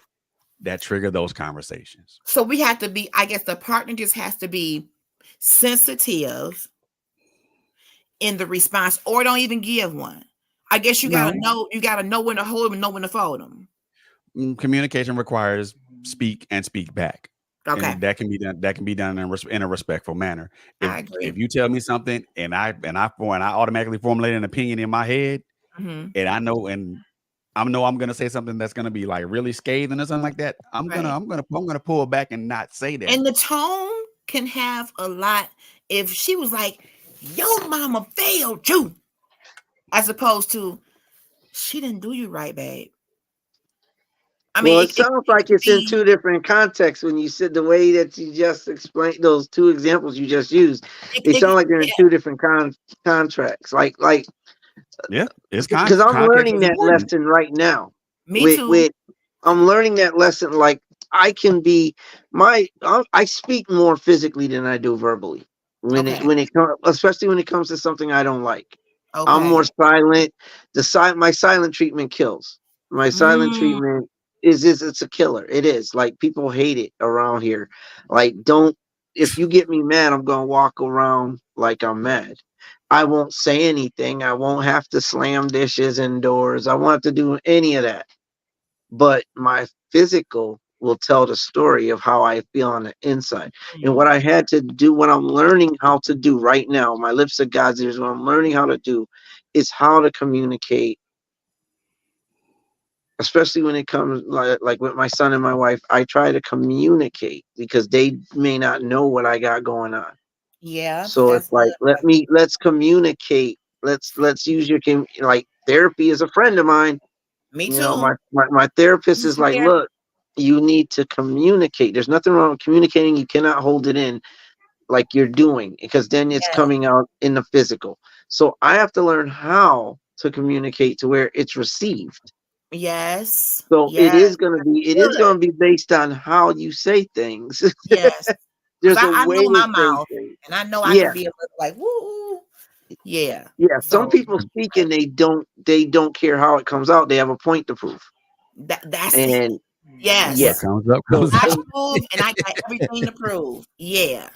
trigger those conversations. So we have to be, I guess the partner just has to be sensitive in the response, or don't even give one. I guess you No, gotta know when to hold them and know when to fold them. communication requires speak and speak back, Okay, and that can be done. That can be done in a respectful manner. I agree. If you tell me something and I automatically formulate an opinion in my head, Mm-hmm. and I know I'm gonna say something that's gonna be like really scathing or something like that, Right. I'm gonna pull back and not say that. And the tone can have a lot. If she was like, "Your mama failed you," as opposed to, "She didn't do you right, babe." I Well, mean, it sounds like could it's in be. two different contexts when you said the way that you just explained those two examples you just used. They sound like they're in Yeah, two different contracts. Like Yeah, it's because I'm context learning is that important. lesson right now. me too. With I'm learning that lesson. Like I can be I speak more physically than I do verbally Okay. when it comes, especially when it comes to something I don't like. I'm Okay. more silent. My silent treatment kills. My silent Mm, treatment is it's a killer. It is. Like people hate it around here. Like don't if you get me mad, I'm gonna walk around like I'm mad. I won't say anything. I won't have to slam dishes indoors. I won't have to do any of that. But my physical will tell the story of how I feel on the inside. And what I had to do, what I'm learning how to do right now, my lips are God's ears, what I'm learning how to do is how to communicate, especially when it comes like with my son and my wife. I try to communicate because they may not know what I got going on. yeah, So it's that's like good. let's communicate. Let's use like therapy is a friend of mine. Me You know, too. my therapist This is is like, therapy. look, you need to communicate. There's nothing wrong with communicating. You cannot hold it in like you're doing because then it's Yeah. coming out in the physical. So I have to learn how to communicate to where it's received. Yes. So Yes. it is Good. gonna be based on how you say things. Yes. Because There's a I way know to my say mouth, things. and I know I can Yeah. be a little like woo. Yeah. Yeah, some So people speak and they don't care how it comes out. They have a point to prove. that's it. And yeah, What Yes. comes up so comes I out. prove, and I got everything to prove. Yeah.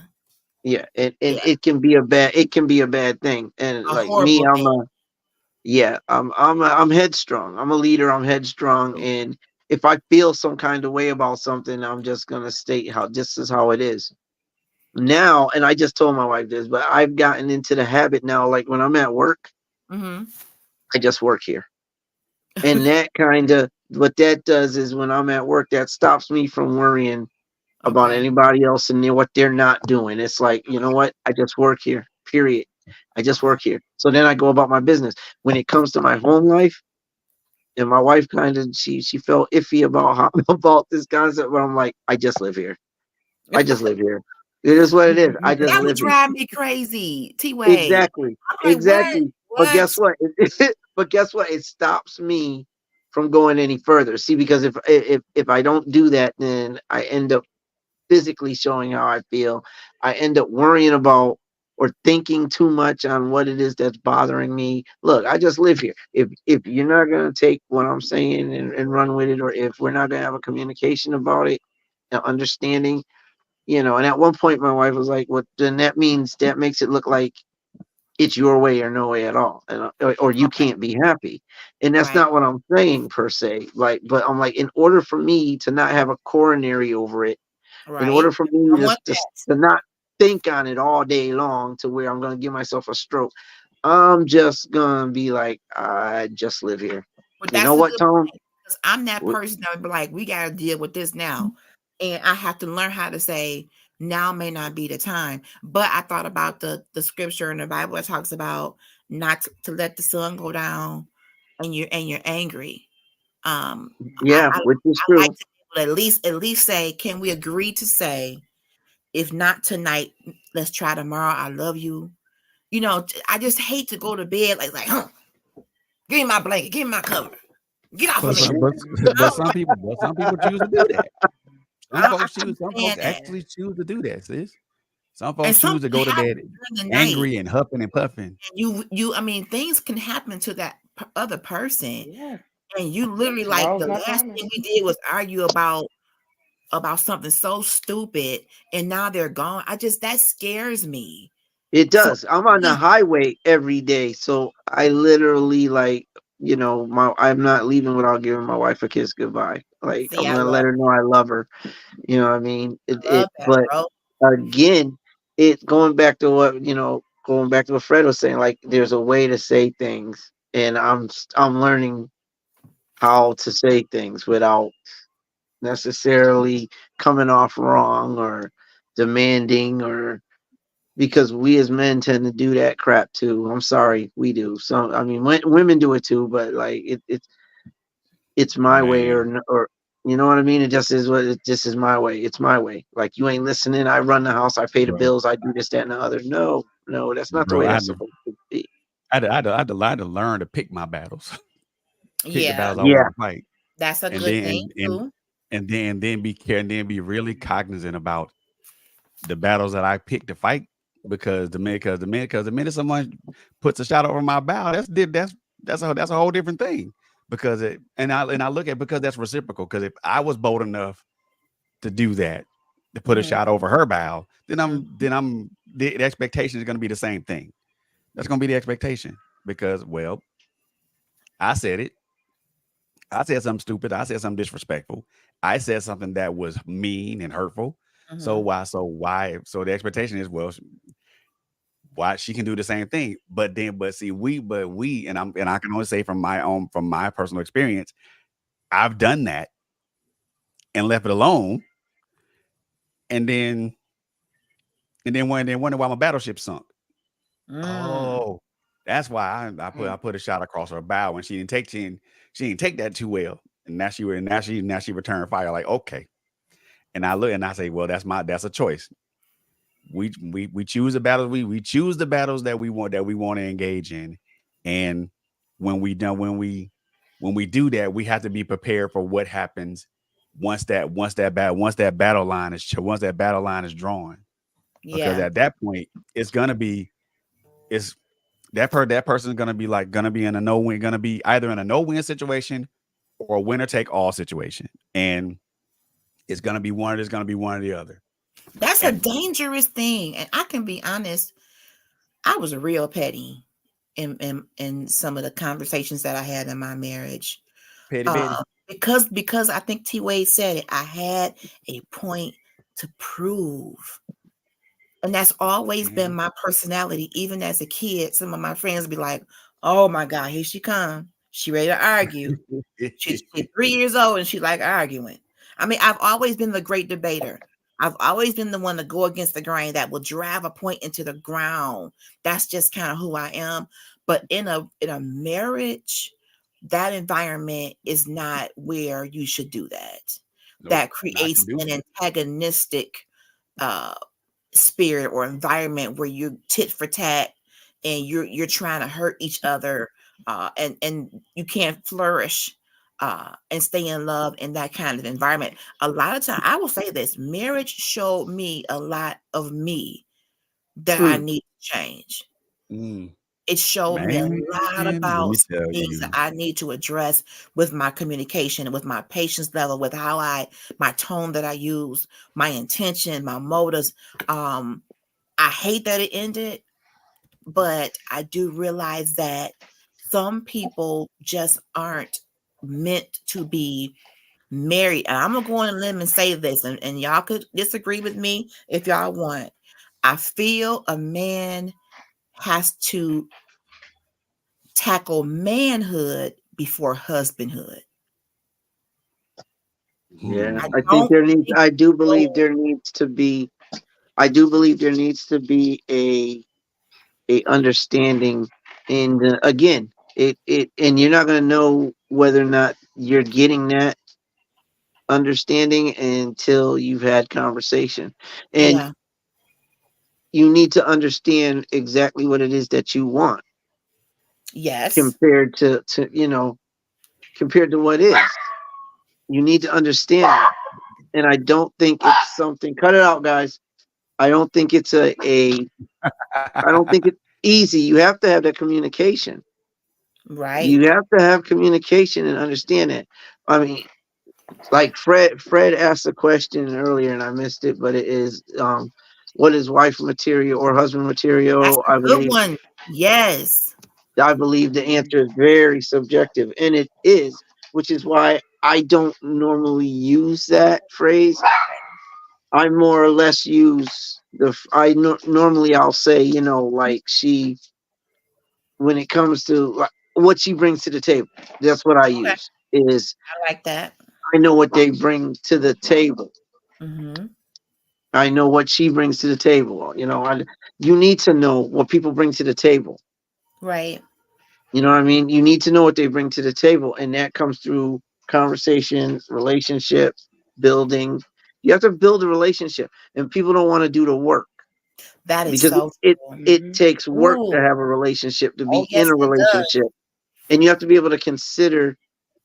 yeah, and Yeah. it can be a bad thing. And A like me, horrible thing. I'm headstrong. I'm a leader. I'm headstrong, and if I feel some kind of way about something, I'm just gonna state how this is how it is now. And I just told my wife this, but I've gotten into the habit now. Like when I'm at work, Mm-hmm. I just work here. And that kind of what that does is when I'm at work, that stops me from worrying about Okay. anybody else and what they're not doing. It's like, you know what? I just work here. Period. I just Okay. work here. So then I go about my business. When it comes to my home life, and my wife kind of she felt iffy about how about this concept, but I'm like, I just live here. I just live here. It is what it is. I just That would live here. drive me crazy, T.Wade. Exactly. I'm like, what? Exactly. But What? guess what? But guess what? It stops me from going any further. See, because if I don't do that, then I end up physically showing how I feel. I end up worrying about or thinking too much on what it is that's bothering me. Look, I just live here. If you're not gonna take what I'm saying and run with it, or if we're not gonna have a communication about it, and understanding, and at one point my wife was like, "Well, then that means that makes it look like it's your way or no way at all, and or you Okay. can't be happy." And that's Right. not what I'm saying per se. Like, but I'm like, in order for me to not have a coronary over it, in order Right. for me I want to not think on it all day long to where I'm gonna give myself a stroke, I'm just gonna be like, I just live here. But You know that's a what, good Tom? point, because I'm that person that would be like, we got to deal with this now. And I have to learn how to say, now may not be the time. But I thought about the scripture in the Bible that talks about not to let the sun go down and you're angry. Yeah, I which is like true. to be able to at least say, can we agree to say, if not tonight, let's try tomorrow. I love you. I just hate to go to bed huh, give me my blanket, give me my cover. Get off of But me. some, but, I but don't some people, choose to do that. I don't Some folks understand that. actually choose to do that, sis. Some And folks choose to something go to happens bed during the night. angry and huffing and puffing. I mean, things can happen to that other person. Yeah. And you literally, like, Tomorrow's the not last promised. thing we did was argue about something so stupid, and now they're gone. That scares me. It So does. I'm on the highway every day, so I literally, like, I'm not leaving without giving my wife a kiss goodbye. Like, see, I'm I gonna let her know I love her. You know what I mean? love that, But bro. again, it going back to what Fred was saying. Like, there's a way to say things, and I'm learning how to say things without necessarily coming off wrong or demanding, or because we as men tend to do that crap too. I'm sorry, we do. So I mean, women do it too, but like it's my way, Man, or you know what I mean. It just is what it just is my way. It's my way. Like, you ain't listening. I run the house. I pay the bro, bills. I do this, that, and the other. No, no, that's not the bro, way that's supposed to be. I had to learn to pick my battles, pick the Yeah, battles I Yeah, want to fight, that's a and good thing then too. and then be really cognizant about the battles that I pick to fight, because the minute someone puts a shot over my bow, that's a whole different thing. Because I look at, because that's reciprocal. Because if I was bold enough to do that, to put a Mhm, shot over her bow, mhm. the expectation is going to be the same thing. That's going to be the expectation, because, well, I said it. I said something stupid. I said something disrespectful. I said something that was mean and hurtful. So Mhm. why? So why? So the expectation is, well, why she can do the same thing. But see, and I can only say from my personal experience, I've done that and left it alone, and then wonder why my battleship sunk. Mm. Oh, that's why I Mm. put a shot across her bow, and she didn't take that too well. And now she returned fire, like, okay. And I look and I say, well, that's a choice. We choose the battles, we choose the battles that we want to engage in. And when we do that, we have to be prepared for what happens once that battle line is drawn. Because Yeah, at that point, it's gonna be it's that person's gonna be in a no win, gonna be either in a no win situation or a winner take all situation. And it's gonna be one or the other. that's a And dangerous thing. And I can be honest, I was real petty in some of the conversations that I had in my marriage. petty Betty. Because I think T.Wade said it, I had a point to prove. And that's always been Mhm. my personality. Even as a kid, some of my friends be like, "Oh my God, here she come. She ready to argue. She's 3 years old and she like arguing." I mean, I've always been the great debater. I've always been the one to go against the grain that will drive a point into the ground. That's just kind of who I am. But in a marriage, that environment is not where you should do that. Nope, That not creates an conducive. antagonistic uh spirit or environment where you're tit for tat and you're trying to hurt each other, and you can't flourish and stay in love in that kind of environment. A lot of time, I will say this: marriage showed me a lot of me that I need to change. It showed me a Man, lot let about me tell things you. that I need to address with my communication, with my patience level, with my tone that I use, my intention, my motives. I hate that it ended, but I do realize that some people just aren't meant to be married. And I'm gonna go on a limb and say this, and y'all could disagree with me if y'all want. I feel a man has to tackle manhood before husbandhood. Yeah, I I think don't there needs. think I do believe so. there needs to be. I do believe there needs to be a understanding, and again, and you're not going to know whether or not you're getting that understanding until you've had conversation, and Yeah. you need to understand exactly what it is that you want Yes. compared to compared to what is. You need to understand that. And I don't think it's something. Cut it out, guys. I don't think it's a. I don't think it's easy. You have to have that communication. Right. You have to have communication and understand it. I mean, like Fred asked a question earlier and I missed it, but it is what is wife material or husband That's material? a good one. Yes. I believe the answer is very subjective, and it is, which is why I don't normally use that phrase. I more or less use normally I'll say, like when it comes to like, what she brings to the table. That's what I Okay. use. Is I like that. I know what they bring to the table. Mm-hmm. I know what she brings to the table. You need to know what people bring to the table. Right. You know what I mean? You need to know what they bring to the table, and that comes through conversation, relationship, building. You have to build a relationship, and people don't want to do the work That is because so true. it takes work to Ooh. have a relationship, to Oh, be in yes, a it does. relationship, and you have to be able to consider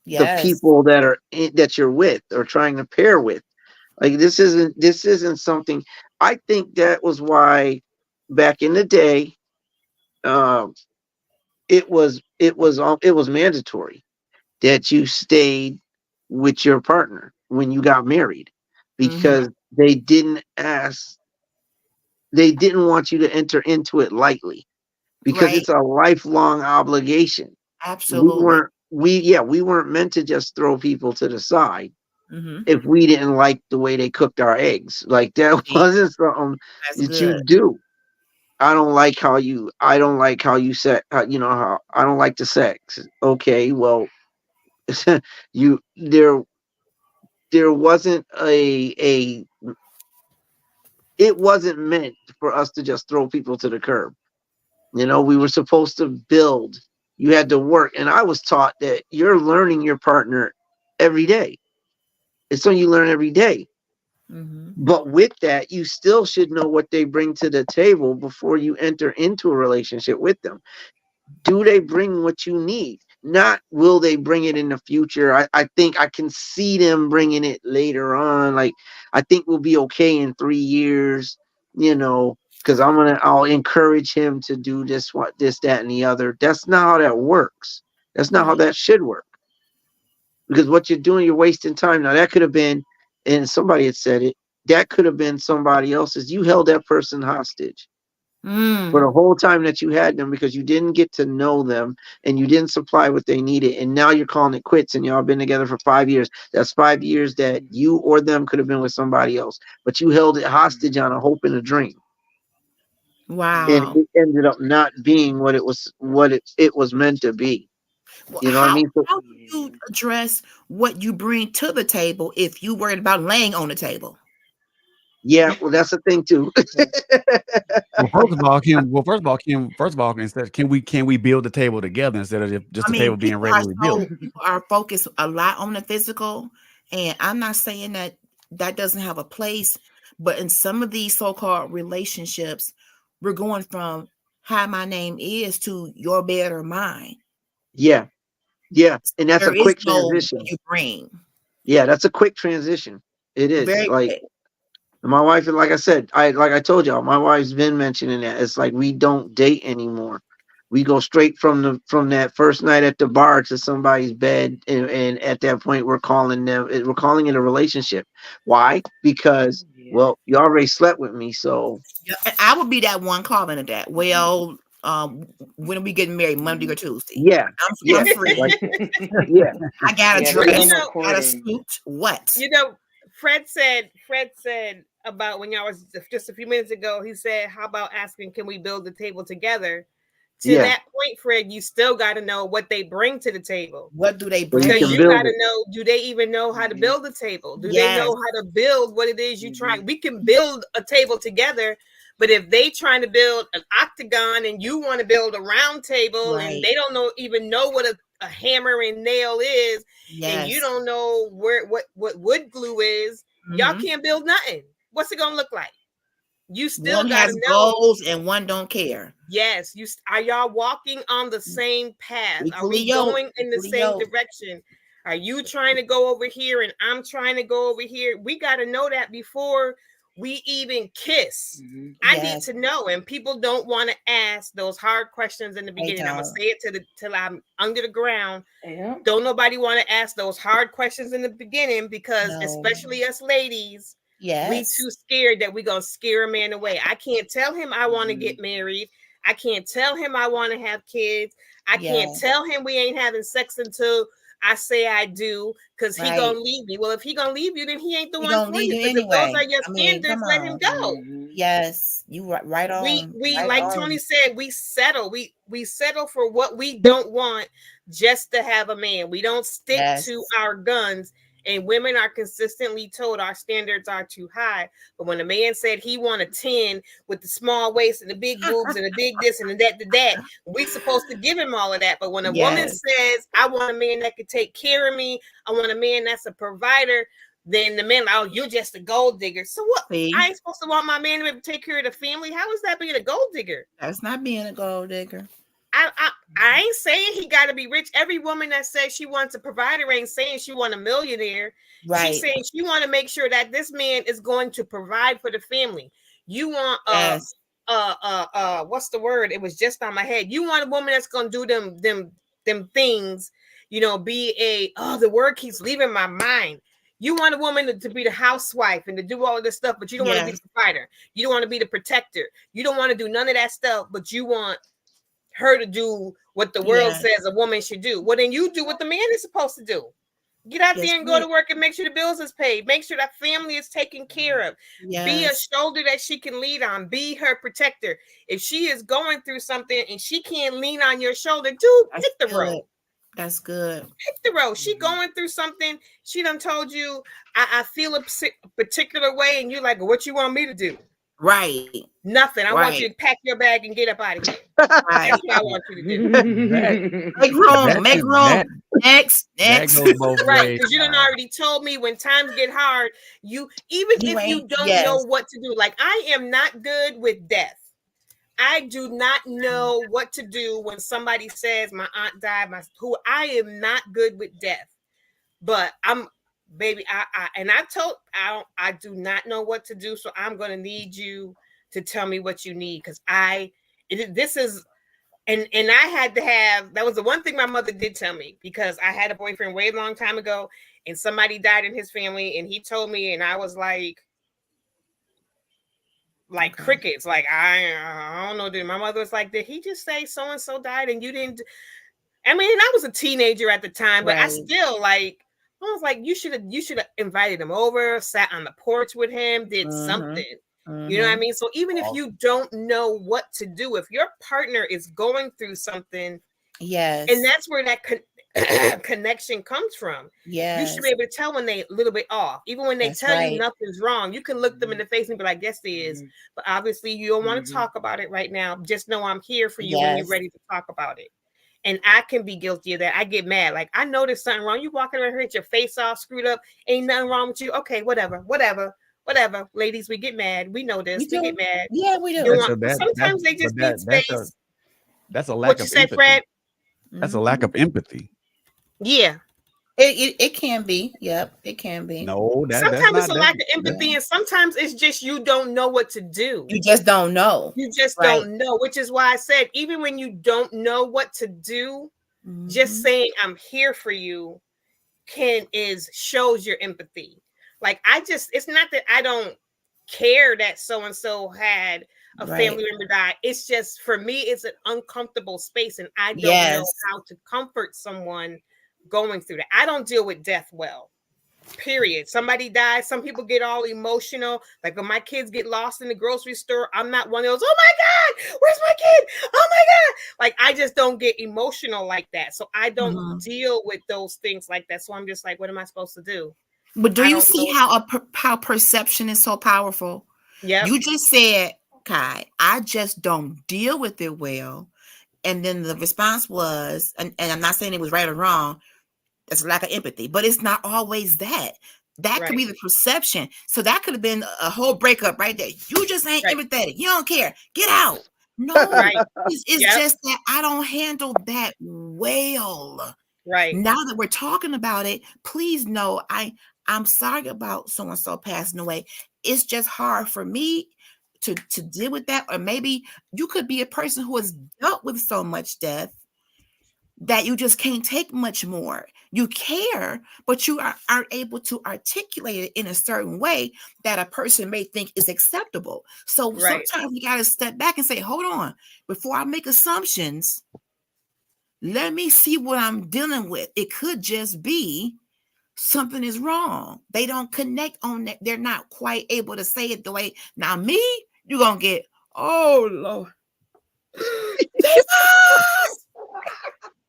the Yes. people that you're with or trying to pair with. Like this isn't something. I think that was why back in the day, um, it was mandatory that you stayed with your partner when you got married Mm-hmm. because they didn't want you to enter into it lightly because Right. it's a lifelong obligation. We Absolutely. weren't we weren't meant to just throw people to the side Mm-hmm. if we didn't like the way they cooked our eggs. Like that See, wasn't something that's that you good. do. I don't like how you set how I don't like the sex. Okay, well, you there wasn't a it wasn't meant for us to just throw people to the curb. We were supposed to build. You had to work, and I was taught that you're learning your partner every day. It's something you learn every day. Mm-hmm. But with that, you still should know what they bring to the table before you enter into a relationship with them. Do they bring what you need? Not will they bring it in the future. I think I can see them bringing it later on. Like I think we'll be okay in 3 years, because I'll encourage him to do this, what, this, that, and the other. That's not how that works. That's not how Right. that should work. Because what you're doing, you're wasting time. Now that could have been, and somebody had said it, that could have been somebody else's. You held that person hostage for Mm. the whole time that you had them because you didn't get to know them and you didn't supply what they needed. And now you're calling it quits and y'all been together for 5 years. That's 5 years that you or them could have been with somebody else, but you held it hostage on a hope and a dream. And Wow. it ended up not being what it was meant to be. Well, You know what I mean? So, how do you address what you bring to the table if you worried about laying on the table? yeah, well, that's the thing too. Well, first of all, instead, can we build the table together instead of just I the mean, table being regularly built? people are focused a lot on the physical, and I'm not saying that that doesn't have a place, but in some of these so-called relationships, we're going from "Hi, my name is" to "Your bed or mine." Yeah, Yeah, and that's There a is quick no what transition. you bring. Yeah, that's a quick transition. It is Very like quick. my wife, like I said, like I told y'all, my wife's been mentioning that. It's like we don't date anymore. We go straight from that first night at the bar to somebody's bed, and at that point we're calling it a relationship. Why? Because Yeah. well, you already slept with me, so Yeah, and I would be that one calling it that. Well, when are we getting married? Monday or Tuesday? yeah, yeah, I'm free. like yeah, I got a Yeah, Well, there's dress. no more Got a courting. suit. What? you know, Fred said about when y'all was just a few minutes ago, he said, how about asking, can we build the table together? To yeah. that point, Fred, you still got to know what they bring to the table. What do they So you Because can bring? you got build to it. know, do they even know how to Mhm. build a table? Do they know Yes. how to build what it is you try? Mhm. We can build a table together, but if they trying to build an octagon and you want to build a round table and Right. they don't even know what a hammer and nail is, and you Yes. don't know what wood glue is, y'all Mhm. can't build nothing. What's it gonna look like? You still One got to has know. goals and one don't care. Yes, are y'all walking on the same path? Are Equally we yoked. going in the Equally same yoked. direction? Are you trying to go over here and I'm trying to go over here? We got to know that before we even kiss. Mhm. I need Yes. to know, and people don't want to ask those hard questions in the They beginning. I'm gonna don't. say it till I'm under the ground. Yeah. Don't nobody want to ask those hard questions in the beginning because, No. especially us ladies, we Yes. too scared that we gonna scare a man away. I can't tell him I want to Mhm. get married. I can't tell him I want to have kids. I can't Yes. tell him we ain't having sex until I say I do, because he Right. gonna leave me. Well, if he gonna leave you, then he ain't the He one gonna for leave you. you Because if those anyway. are your I mean, standards, come let him on. go. Mhm. Yes. You right on. We Right like on. Tony said, we settle. We settle for what we don't want just to have a man. We don't stick Yes. to our guns. And women are consistently told our standards are too high. But when a man said he want a 10 with the small waist and the big boobs and the big this and the that, we supposed to give him all of that. But when a woman Yes. says, I want a man that could take care of me, I want a man that's a provider, then the man, oh, you're just a gold digger. So what? See? I ain't supposed to want my man to take care of the family. How is that being a gold digger? That's not being a gold digger. I ain't saying he got to be rich. Every woman that says she wants a provider ain't saying she want a millionaire. Right. She's saying she want to make sure that this man is going to provide for the family. You want Yes. what's the word? It was just on my head. You want a woman that's gonna do them things, the word keeps leaving my mind. You want a woman to be the housewife and to do all of this stuff, but you don't want to be Yes. the provider. You don't want to be the protector. You don't want to do none of that stuff, but you want her to do what the world Yes. says a woman should do. Well, then you do what the man is supposed to do. Get out Yes, there and go to work and make sure the bills is paid. Make sure that family is taken care of. Be a Yes. shoulder that she can lean on. Be her protector. If she is going through something and she can't lean on your shoulder, dude, That's hit the good. road. That's good. Hit the road. She going through something. She done told you, I feel a particular way, and you're like, what you want me to do? Right. Nothing. I Right. want you to pack your bag and get up out of here. Right. That's what I want you to do. Make room. Make room. Next. That goes both Right, ways. because you done already told me when times get hard, even if you don't know what to do, like I am not good with death. I do not know what to do when somebody says my aunt died. I am not good with death, but baby. I do not know what to do, so I'm gonna need you to tell me what you need because this is. And I had to have, that was the one thing my mother did tell me, because I had a boyfriend way long time ago and somebody died in his family and he told me and I was like crickets. Like, I don't know. Dude. My mother was like, did he just say so-and-so died and you didn't? I mean, I was a teenager at the time, but I still I was like, you should have invited him over, sat on the porch with him, did something. You know what I mean? So even if you don't know what to do, if your partner is going through something, yes, and that's where that connection comes from. You should be able to tell when they a little bit off, even when they tell you nothing's wrong. You can look them in the face and be like, "Yes, there is," but obviously you don't want to talk about it right now. Just know I'm here for you when you're ready to talk about it. And I can be guilty of that. I get mad. Like, I know there's something wrong. You walking around here with your face all screwed up. Ain't nothing wrong with you. Okay, whatever. Ladies, we get mad. We know this. We get mad. Yeah, we do. Sometimes they just need space. That's a lack What you of say, empathy. Fred? That's a lack of empathy. Yeah. It can be. Yep, it can be. No, that's Sometimes it's not a that's lack of empathy, that, and sometimes it's just you don't know what to do. You just don't know. You just Right. don't know, which is why I said, even when you don't know what to do, just saying I'm here for you shows your empathy. Like, it's not that I don't care that so and so had a family member die. It's just, for me, it's an uncomfortable space, and I don't know how to comfort someone going through that. I don't deal with death well. Period. Somebody dies. Some people get all emotional. Like when my kids get lost in the grocery store, I'm not one of those, oh my God, where's my kid? Oh my God. Like, I just don't get emotional like that. So I don't deal with those things like that. So I'm just like, what am I supposed to do? But do you see how perception is so powerful? Yeah. You just said, Kai, I just don't deal with it well. And then the response was, and I'm not saying it was right or wrong, it's a lack of empathy, but it's not always that. That could be the perception. So that could have been a whole breakup right there. You just ain't empathetic. You don't care. Get out. No, it's just that I don't handle that well. Right. Now that we're talking about it, please know I'm sorry about so-and-so passing away. It's just hard for me to deal with that. Or maybe you could be a person who has dealt with so much death that you just can't take much more. You care, but you aren't able to articulate it in a certain way that a person may think is acceptable. So sometimes you got to step back and say, hold on, before I make assumptions, let me see what I'm dealing with. It could just be something is wrong. They don't connect on that. They're not quite able to say it the way. Now me, you're going to get, oh Lord.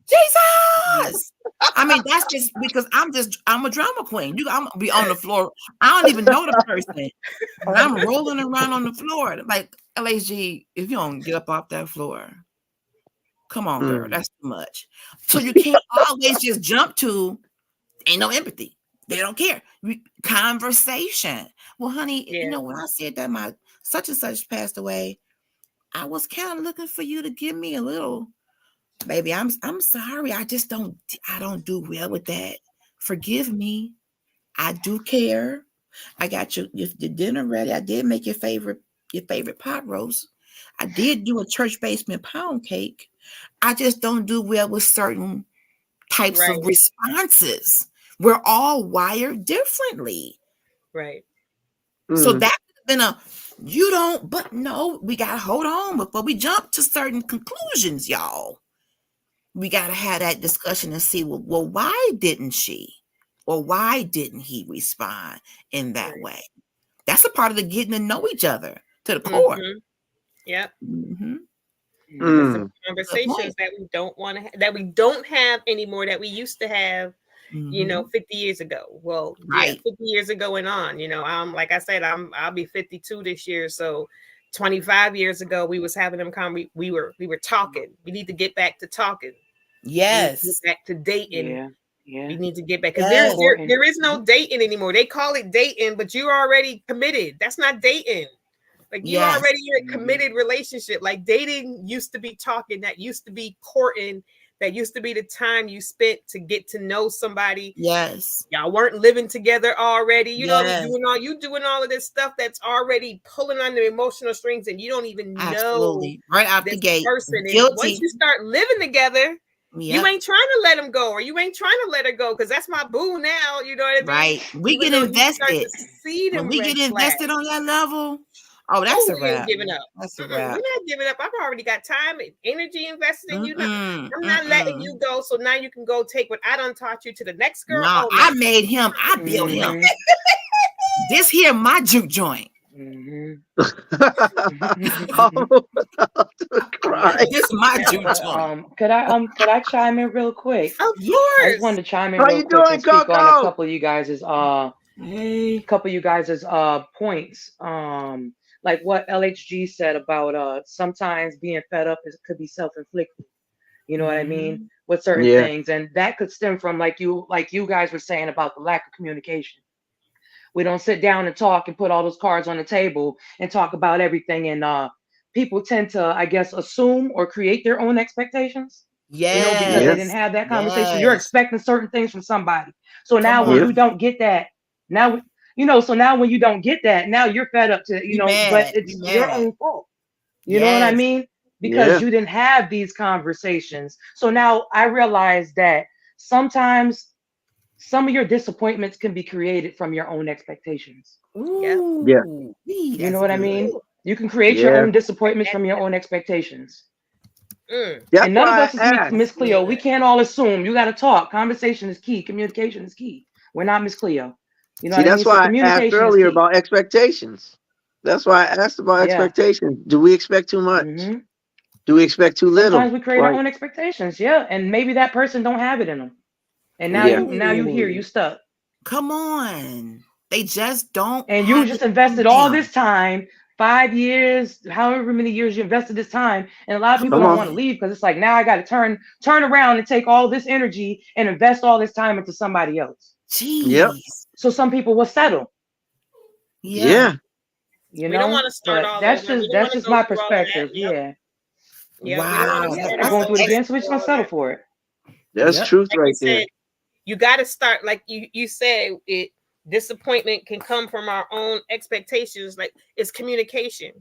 Jesus! I mean, that's just because I'm a drama queen. I'm gonna be on the floor. I don't even know the person. And I'm rolling around on the floor. Like, LHG, if you don't get up off that floor, come on, girl. That's too much. So you can't always just jump to, ain't no empathy. They don't care. Conversation. Well, honey, you know, when I said that my such and such passed away, I was kind of looking for you to give me a little. Baby, I'm sorry. I don't do well with that. Forgive me. I do care. I got your dinner ready. I did make your favorite pot roast. I did do a church basement pound cake. I just don't do well with certain types of responses. We're all wired differently. Right. So that could have been you don't, but no, we got to hold on before we jump to certain conclusions, y'all. We got to have that discussion and see, well, why didn't she? Or why didn't he respond in that way? That's a part of the getting to know each other to the core. Yep. Some conversations that we don't want to that we don't have anymore that we used to have, you know, 50 years ago. Well, 50 years ago and on, you know, like I said, I'll be 52 this year. So 25 years ago, we was having them we were talking. We need to get back to talking. Yes. Get back to dating. Yeah. We need to get back, because there is no dating anymore. They call it dating, but you're already committed. That's not dating. Like, you already in a committed relationship. Like, dating used to be talking. That used to be courting. That used to be the time you spent to get to know somebody. Yes. Y'all weren't living together already. You know, doing all of this stuff that's already pulling on the emotional strings, and you don't even know right out the gate. Person. Once you start living together, you ain't trying to let him go, or you ain't trying to let her go, because that's my boo now. You know what I mean? Right. We get invested. When we get invested on that level, oh, that's a wrap. Giving up. That's a wrap. We're not giving up. I've already got time and energy invested in you. I'm not letting you go. So now you can go take what I done taught you to the next girl. No, I made him. I built him. This here, my juke joint. This is my juke joint. Could I chime in real quick? Of course. I just wanted to chime in real quick and speak on a couple of you guys' points. Like what LHG said about sometimes being fed up could be self-inflicted. You know what I mean? With certain things. And that could stem from, like you guys were saying, about the lack of communication. We don't sit down and talk and put all those cards on the table and talk about everything. And people tend to, I guess, assume or create their own expectations. Yes. You know, because they didn't have that conversation. You're expecting certain things from somebody. So now when you don't get that, now, so now when you don't get that, now you're fed up to, but it's your own fault. You know what I mean? Because you didn't have these conversations. So now I realize that sometimes some of your disappointments can be created from your own expectations. Ooh, Yeah. You know what I mean? You can create your own disappointments from your own expectations. That's And none of why us is I asked. Miss Cleo. We can't all assume. You got to talk. Conversation is key. Communication is key. We're not Miss Cleo. You know what I mean? That's why I asked communication earlier about expectations. That's why I asked about expectations. Do we expect too much? Do we expect too little? Sometimes we create our own expectations. Yeah, and maybe that person don't have it in them. And now you here, you stuck. Come on. They just don't. And you just invested all this time, 5 years, however many years you invested this time. And a lot of people don't want to leave because it's like, now I got to turn around and take all this energy and invest all this time into somebody else. Jeez. Yep. So some people will settle. Yeah. We don't want to start all that's over. That's just my perspective. Yeah. Wow. They're going through it again, so we're just gonna settle for it. That's truth right there. You got to start, like you said, disappointment can come from our own expectations. Like, it's communication.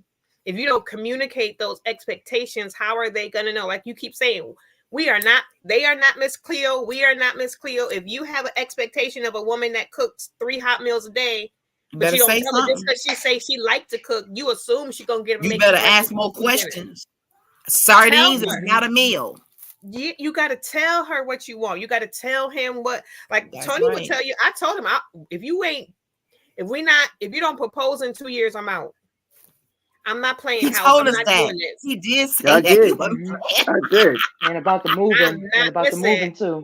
If you don't communicate those expectations, how are they going to know? Like you keep saying, they are not Miss Cleo. We are not Miss Cleo. If you have an expectation of a woman that cooks 3 hot meals a day, but you don't tell her just because she say she like to cook, you assume she's going to get. You better ask more questions. Sardines is not a meal. You got to tell her what you want. You got to tell him what, like Tony would tell you. I told him, if you don't propose in 2 years, I'm out. I'm not playing he house. Told I'm us not that. doing this. He did say I that. did. I did. And about the moving. And about the moving too.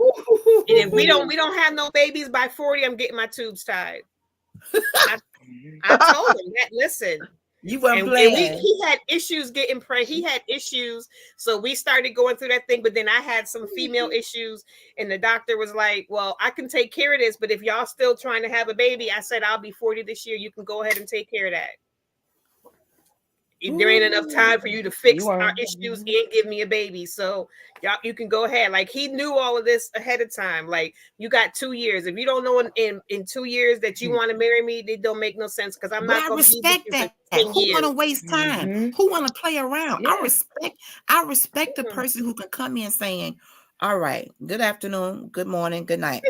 And if we don't have no babies by 40, I'm getting my tubes tied. I told him that. Listen. You weren't playing. He had issues getting pregnant. He had issues. So we started going through that thing. But then I had some female issues. And the doctor was like, well, I can take care of this. But if y'all still trying to have a baby, I said, I'll be 40 this year. You can go ahead and take care of that. There ain't enough time for you to fix our issues and give me a baby. So y'all, you can go ahead. Like, he knew all of this ahead of time. Like, you got 2 years. If you don't know in 2 years that you want to marry me, it don't make no sense, because I'm not going to respect that. Who want to waste time? Who want to play around? Yeah. I respect the person who can come in saying, all right, good afternoon, good morning, good night.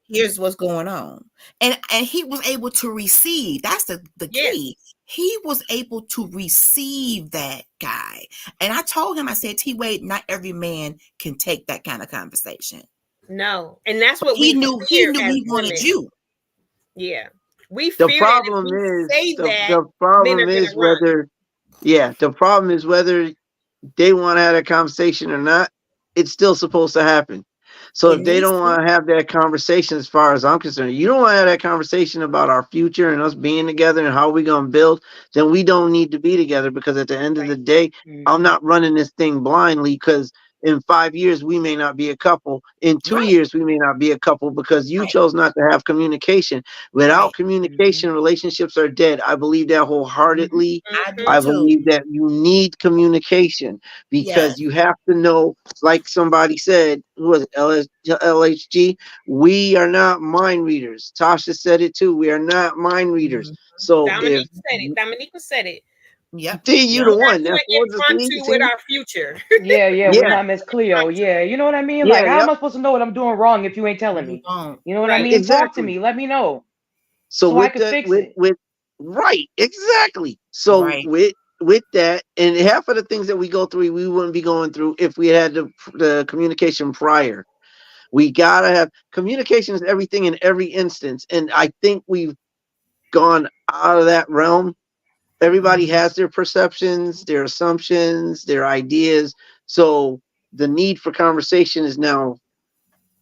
Here's what's going on. And he was able to receive. That's the key. He was able to receive that guy. And I told him, I said, T.Wade, not every man can take that kind of conversation. No. And that's what he knew he wanted you. Yeah. We the problem is whether they want to have a conversation or not, it's still supposed to happen. So if they don't want to have that conversation, as far as I'm concerned, you don't want to have that conversation about our future and us being together and how we're going to build, then we don't need to be together, because at the end of the day, I'm not running this thing blindly, because in 5 years, we may not be a couple. In 2 years, we may not be a couple, because you chose not to have communication. Without communication, relationships are dead. I believe that wholeheartly. I believe that you need communication, because you have to know, like somebody said, who was it, LHG? We are not mind readers. Tasha said it too. We are not mind readers. So Dominique said it. Yep. You the one. That's with our future. Yeah, we're not Miss Cleo. Yeah, you know what I mean? Like, how am I supposed to know what I'm doing wrong if you ain't telling me? You know what I mean? Exactly. Talk to me. Let me know. So I can fix it. Exactly. So with that, and half of the things that we go through, we wouldn't be going through if we had the communication prior. We gotta have communication is everything in every instance, and I think we've gone out of that realm. Everybody has their perceptions, their assumptions, their ideas. So the need for conversation is now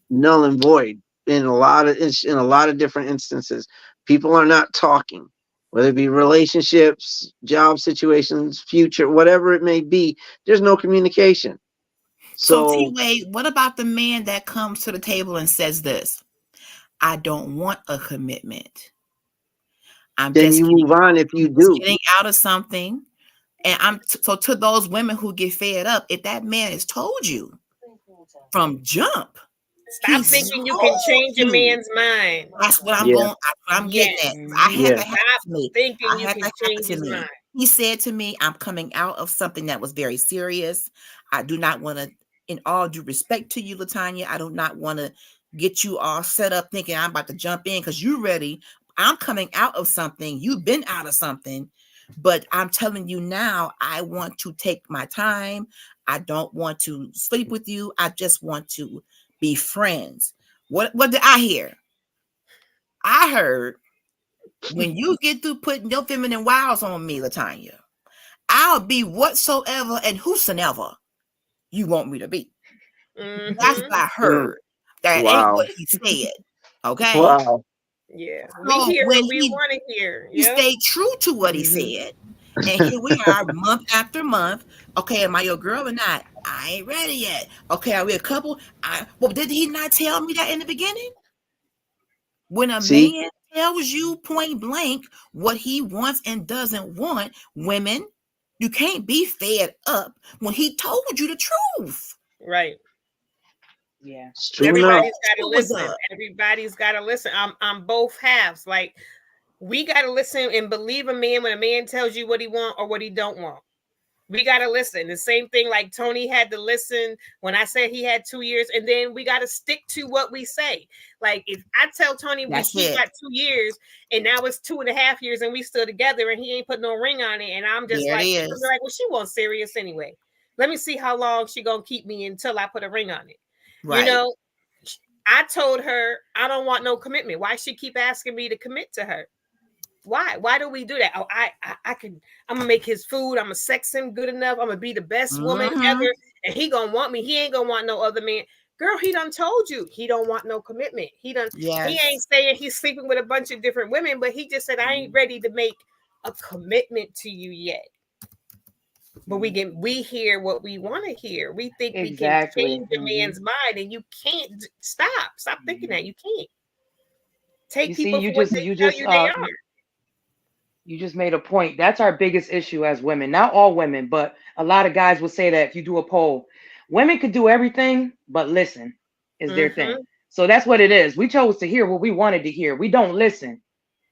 null and void in a lot of different instances. People are not talking, whether it be relationships, job situations, future, whatever it may be. There's no communication. So T.Wade, what about the man that comes to the table and says this? I don't want a commitment. Then you move on if you do. Getting out of something. And so to those women who get fed up, if that man has told you, from jump. Stop thinking you can change a man's mind. That's what I'm Yeah. going. That's what I'm getting at. I had Yeah. that happen Stop to me. thinking I you had can that happen change to his me. mind. He said to me, "I'm coming out of something that was very serious. I do not want to, in all due respect to you, Latanya, I do not want to get you all set up thinking I'm about to jump in because you're ready. I'm coming out of something. You've been out of something, but I'm telling you now, I want to take my time. I don't want to sleep with you. I just want to be friends." What did I hear? I heard, when you get through putting your feminine wiles on me, Latanya, I'll be whatsoever and whosoever you want me to be. That's what I heard. That ain't Wow. what he said. Okay. Wow. Yeah, we So hear when what we want to hear. he Yep. stayed true to what he said, and here we are month after month. Okay, am I your girl or not? I ain't ready yet. Okay, are we a couple? Well, did he not tell me that in the beginning? When a See? man tells you point blank what he wants and doesn't want, women, you can't be fed up when he told you the truth. Right. Yeah. It's true enough. Everybody's got to What was listen. up? Everybody's got to listen. I'm both halves. Like, we got to listen and believe a man when a man tells you what he want or what he don't want. We got to listen. The same thing, like Tony had to listen when I said he had 2 years, and then we got to stick to what we say. Like, if I tell Tony That's he it. got 2 years and now it's 2.5 years and we still together and he ain't put no ring on it, and I'm just There it like, is. well, she wants serious anyway. Let me see how long she gonna keep me until I put a ring on it. You Right. know, I told her I don't want no commitment. Why she keep asking me to commit to her? Why do we do that? Oh, I'm gonna make his food. I'm gonna sex him good enough. I'm gonna be the best woman ever, and he gonna want me. He ain't gonna want no other man. Girl, he done told you he don't want no commitment. He ain't saying he's sleeping with a bunch of different women, but he just said I ain't ready to make a commitment to you yet. But we hear what we want to hear. We think we can change a man's mind, and you can't. Stop thinking that. You can't take people for what they tell you they are. You just made a point. That's our biggest issue as women. Not all women, but a lot of guys will say that if you do a poll, women could do everything, but listen is their thing. So that's what it is. We chose to hear what we wanted to hear. We don't listen.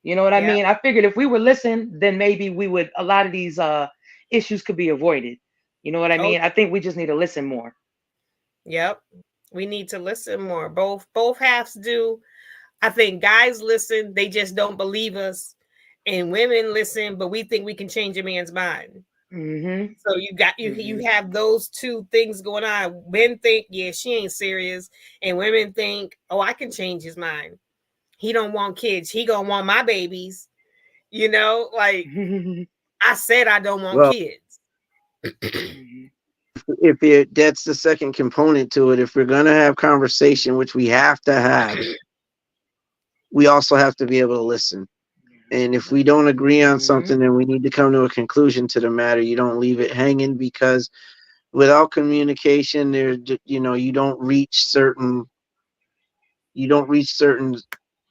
You know what I mean? I figured if we would listen, then maybe a lot of these issues could be avoided. You know what I mean? I think we just need to listen more. Yep. We need to listen more. Both halves do. I think guys listen, they just don't believe us. And women listen, but we think we can change a man's mind. So you have those two things going on. Men think, yeah, she ain't serious, and women think, oh, I can change his mind. He don't want kids. He gonna want my babies. You know, like I said, I don't want kids. If that's the second component to it, if we're gonna have conversation, which we have to have, we also have to be able to listen. And if we don't agree on something, then we need to come to a conclusion to the matter. You don't leave it hanging, because without communication, you don't reach certain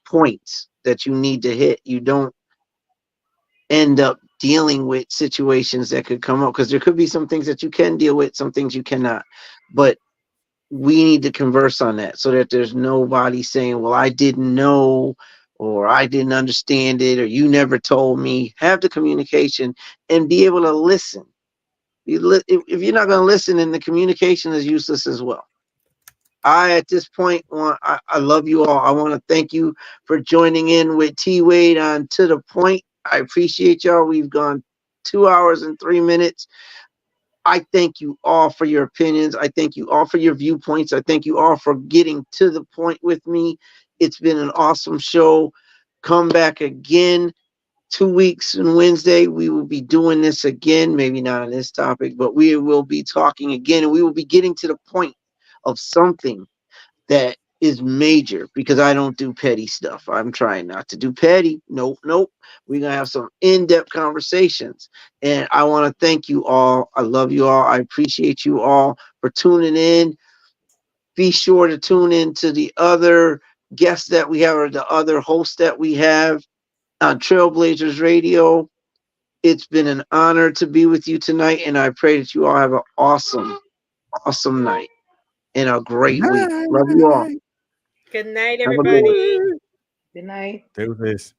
points that you need to hit. You don't end up dealing with situations that could come up, because there could be some things that you can deal with, some things you cannot. But we need to converse on that so that there's nobody saying, well, I didn't know, or I didn't understand it, or you never told me. Have the communication and be able to listen. If you're not going to listen, then the communication is useless as well. At this point, I love you all. I want to thank you for joining in with T.Wade on To The Point. I appreciate y'all. We've gone 2 hours and 3 minutes. I thank you all for your opinions. I thank you all for your viewpoints. I thank you all for getting to the point with me. It's been an awesome show. Come back again 2 weeks on Wednesday. We will be doing this again. Maybe not on this topic, but we will be talking again, and we will be getting to the point of something that is major, because I don't do petty stuff. I'm trying not to do petty. Nope. We're going to have some in-depth conversations. And I want to thank you all. I love you all. I appreciate you all for tuning in. Be sure to tune in to the other guests that we have, or the other hosts that we have on Trailblazers Radio. It's been an honor to be with you tonight, and I pray that you all have an awesome, awesome night. and a great week. Love you all. Good night, Have a good one. everybody. Good night. Do this.